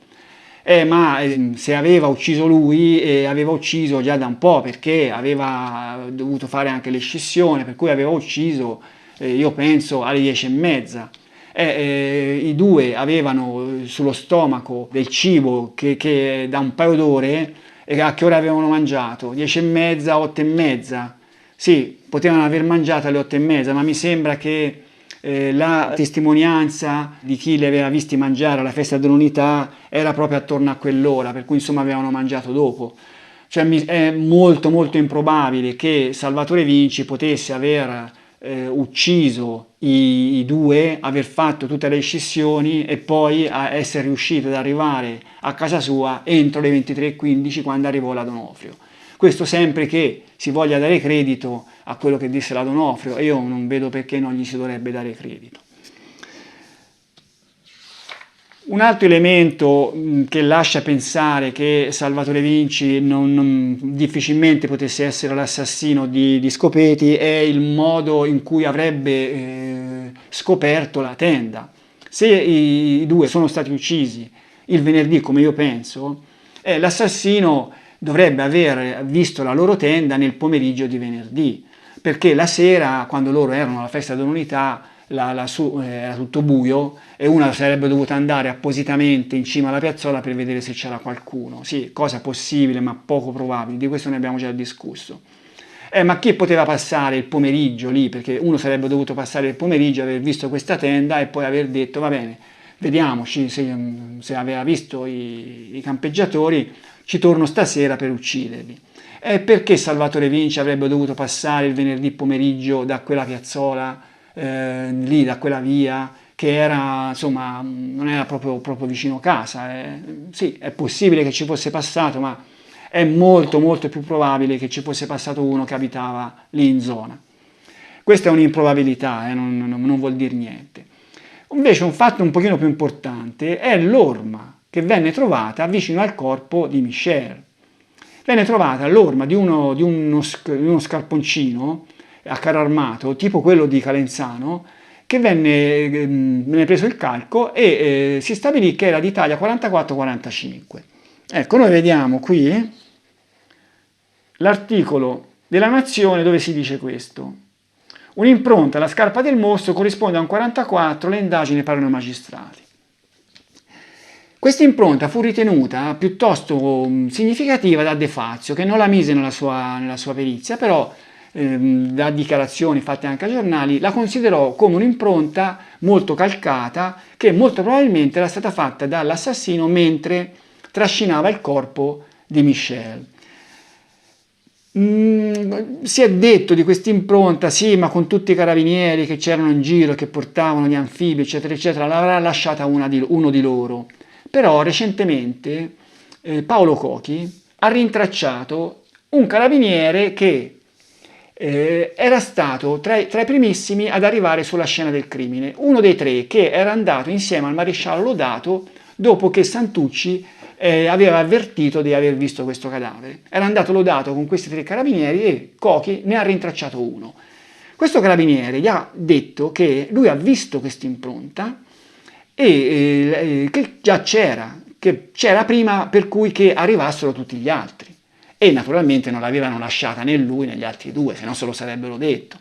Ma se aveva ucciso lui, aveva ucciso già da un po', perché aveva dovuto fare anche le scissioni, per cui aveva ucciso, io penso, alle 10:30. I due avevano sullo stomaco del cibo che da un paio d'ore, e a che ora avevano mangiato? 10:30, 8:30. Sì, potevano aver mangiato alle 8:30, ma mi sembra che la testimonianza di chi li aveva visti mangiare alla festa dell'unità era proprio attorno a quell'ora, per cui insomma avevano mangiato dopo. Cioè è molto molto improbabile che Salvatore Vinci potesse aver ucciso i due, aver fatto tutte le scissioni e poi essere riuscito ad arrivare a casa sua entro le 23:15 quando arrivò la D'Onofrio. Questo sempre che si voglia dare credito a quello che disse la D'Onofrio, e io non vedo perché non gli si dovrebbe dare credito. Un altro elemento che lascia pensare che Salvatore Vinci difficilmente potesse essere l'assassino di Scopeti è il modo in cui avrebbe scoperto la tenda. Se i due sono stati uccisi il venerdì, come io penso, l'assassino dovrebbe aver visto la loro tenda nel pomeriggio di venerdì, perché la sera, quando loro erano alla festa dell'unità, era tutto buio e una sarebbe dovuta andare appositamente in cima alla piazzola per vedere se c'era qualcuno. Sì, cosa possibile ma poco probabile, di questo ne abbiamo già discusso. Ma chi poteva passare il pomeriggio lì? Perché uno sarebbe dovuto passare il pomeriggio, aver visto questa tenda e poi aver detto va bene, vediamoci se aveva visto i campeggiatori, ci torno stasera per ucciderli. E perché Salvatore Vinci avrebbe dovuto passare il venerdì pomeriggio da quella piazzola, lì, da quella via, che era, insomma, non era proprio vicino casa? Sì, è possibile che ci fosse passato, ma è molto molto più probabile che ci fosse passato uno che abitava lì in zona. Questa è un'improbabilità, non vuol dire niente. Invece un fatto un pochino più importante è l'orma che venne trovata vicino al corpo di Michel. Venne trovata all'orma di uno scarponcino a carro armato, tipo quello di Calenzano, che venne preso il calco e si stabilì che era di taglia 44-45. Ecco, noi vediamo qui l'articolo della Nazione dove si dice questo. Un'impronta alla scarpa del mostro corrisponde a un 44, le indagini parlano ai magistrati. Questa impronta fu ritenuta piuttosto significativa da De Fazio, che non la mise nella sua perizia, però da dichiarazioni fatte anche a giornali, la considerò come un'impronta molto calcata che molto probabilmente era stata fatta dall'assassino mentre trascinava il corpo di Michel. Si è detto di questa impronta, sì, ma con tutti i carabinieri che c'erano in giro, che portavano gli anfibi, eccetera, eccetera, l'avrà lasciata uno di loro. Però recentemente Paolo Cochi ha rintracciato un carabiniere che era stato tra i primissimi ad arrivare sulla scena del crimine, uno dei tre che era andato insieme al maresciallo Lodato dopo che Santucci aveva avvertito di aver visto questo cadavere. Era andato Lodato con questi tre carabinieri e Cochi ne ha rintracciato uno. Questo carabiniere gli ha detto che lui ha visto questa impronta e che già c'era prima per cui che arrivassero tutti gli altri. E naturalmente non l'avevano lasciata né lui né gli altri due, se no se lo sarebbero detto,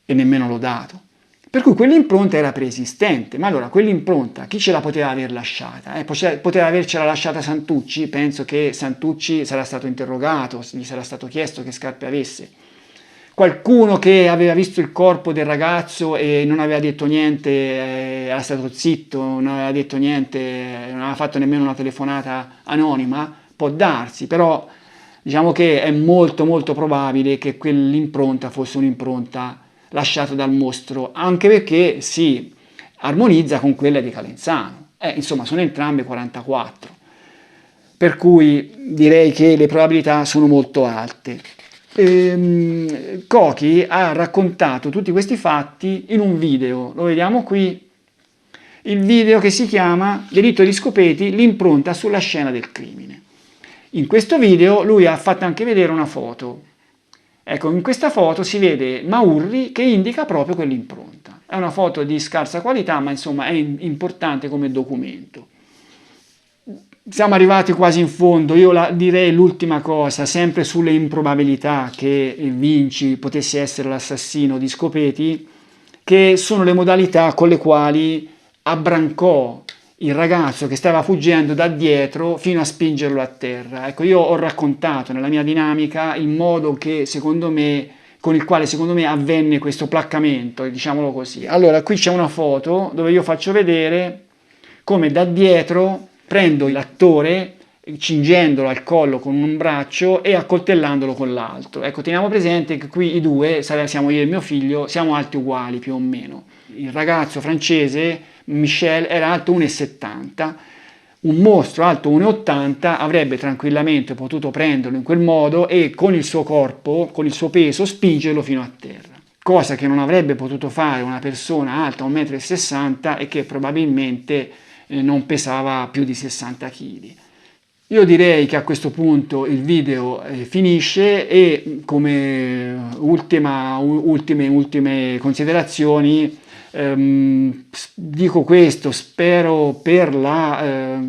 e nemmeno Lodato. Per cui quell'impronta era preesistente, ma allora quell'impronta chi ce la poteva aver lasciata? Poteva avercela lasciata Santucci? Penso che Santucci sarà stato interrogato, gli sarà stato chiesto che scarpe avesse. Qualcuno che aveva visto il corpo del ragazzo e non aveva detto niente, era stato zitto, non aveva detto niente, non aveva fatto nemmeno una telefonata anonima, può darsi, però diciamo che è molto molto probabile che quell'impronta fosse un'impronta lasciata dal mostro, anche perché si armonizza con quella di Calenzano. Insomma, sono entrambe 44, per cui direi che le probabilità sono molto alte. Cochi ha raccontato tutti questi fatti in un video, lo vediamo qui, il video che si chiama Delitto di Scopeti, l'impronta sulla scena del crimine. In questo video lui ha fatto anche vedere una foto. Ecco, in questa foto si vede Maurri che indica proprio quell'impronta. È una foto di scarsa qualità, ma insomma è importante come documento. Siamo arrivati quasi in fondo, io direi l'ultima cosa, sempre sulle improbabilità che Vinci potesse essere l'assassino di Scopeti, che sono le modalità con le quali abbrancò il ragazzo che stava fuggendo da dietro fino a spingerlo a terra. Ecco, io ho raccontato nella mia dinamica il modo che con il quale secondo me avvenne questo placcamento, diciamolo così. Allora, qui c'è una foto dove io faccio vedere come da dietro prendo l'attore cingendolo al collo con un braccio e accoltellandolo con l'altro. Ecco, teniamo presente che qui i due, siamo io e mio figlio, siamo alti uguali più o meno. Il ragazzo francese, Michel, era alto 1,70, un mostro alto 1,80 avrebbe tranquillamente potuto prenderlo in quel modo e con il suo corpo, con il suo peso, spingerlo fino a terra. Cosa che non avrebbe potuto fare una persona alta 1,60 m e che probabilmente non pesava più di 60 kg. Io direi che a questo punto il video finisce e come ultime considerazioni dico questo, spero per la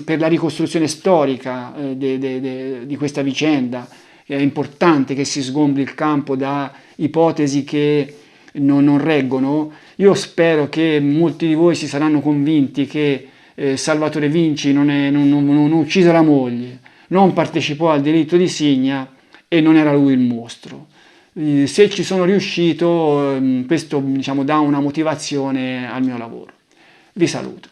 ricostruzione storica di questa vicenda. È importante che si sgombri il campo da ipotesi che non reggono. Io spero che molti di voi si saranno convinti che Salvatore Vinci non uccise la moglie, non partecipò al delitto di Signa e non era lui il mostro. Se ci sono riuscito, questo diciamo, dà una motivazione al mio lavoro. Vi saluto.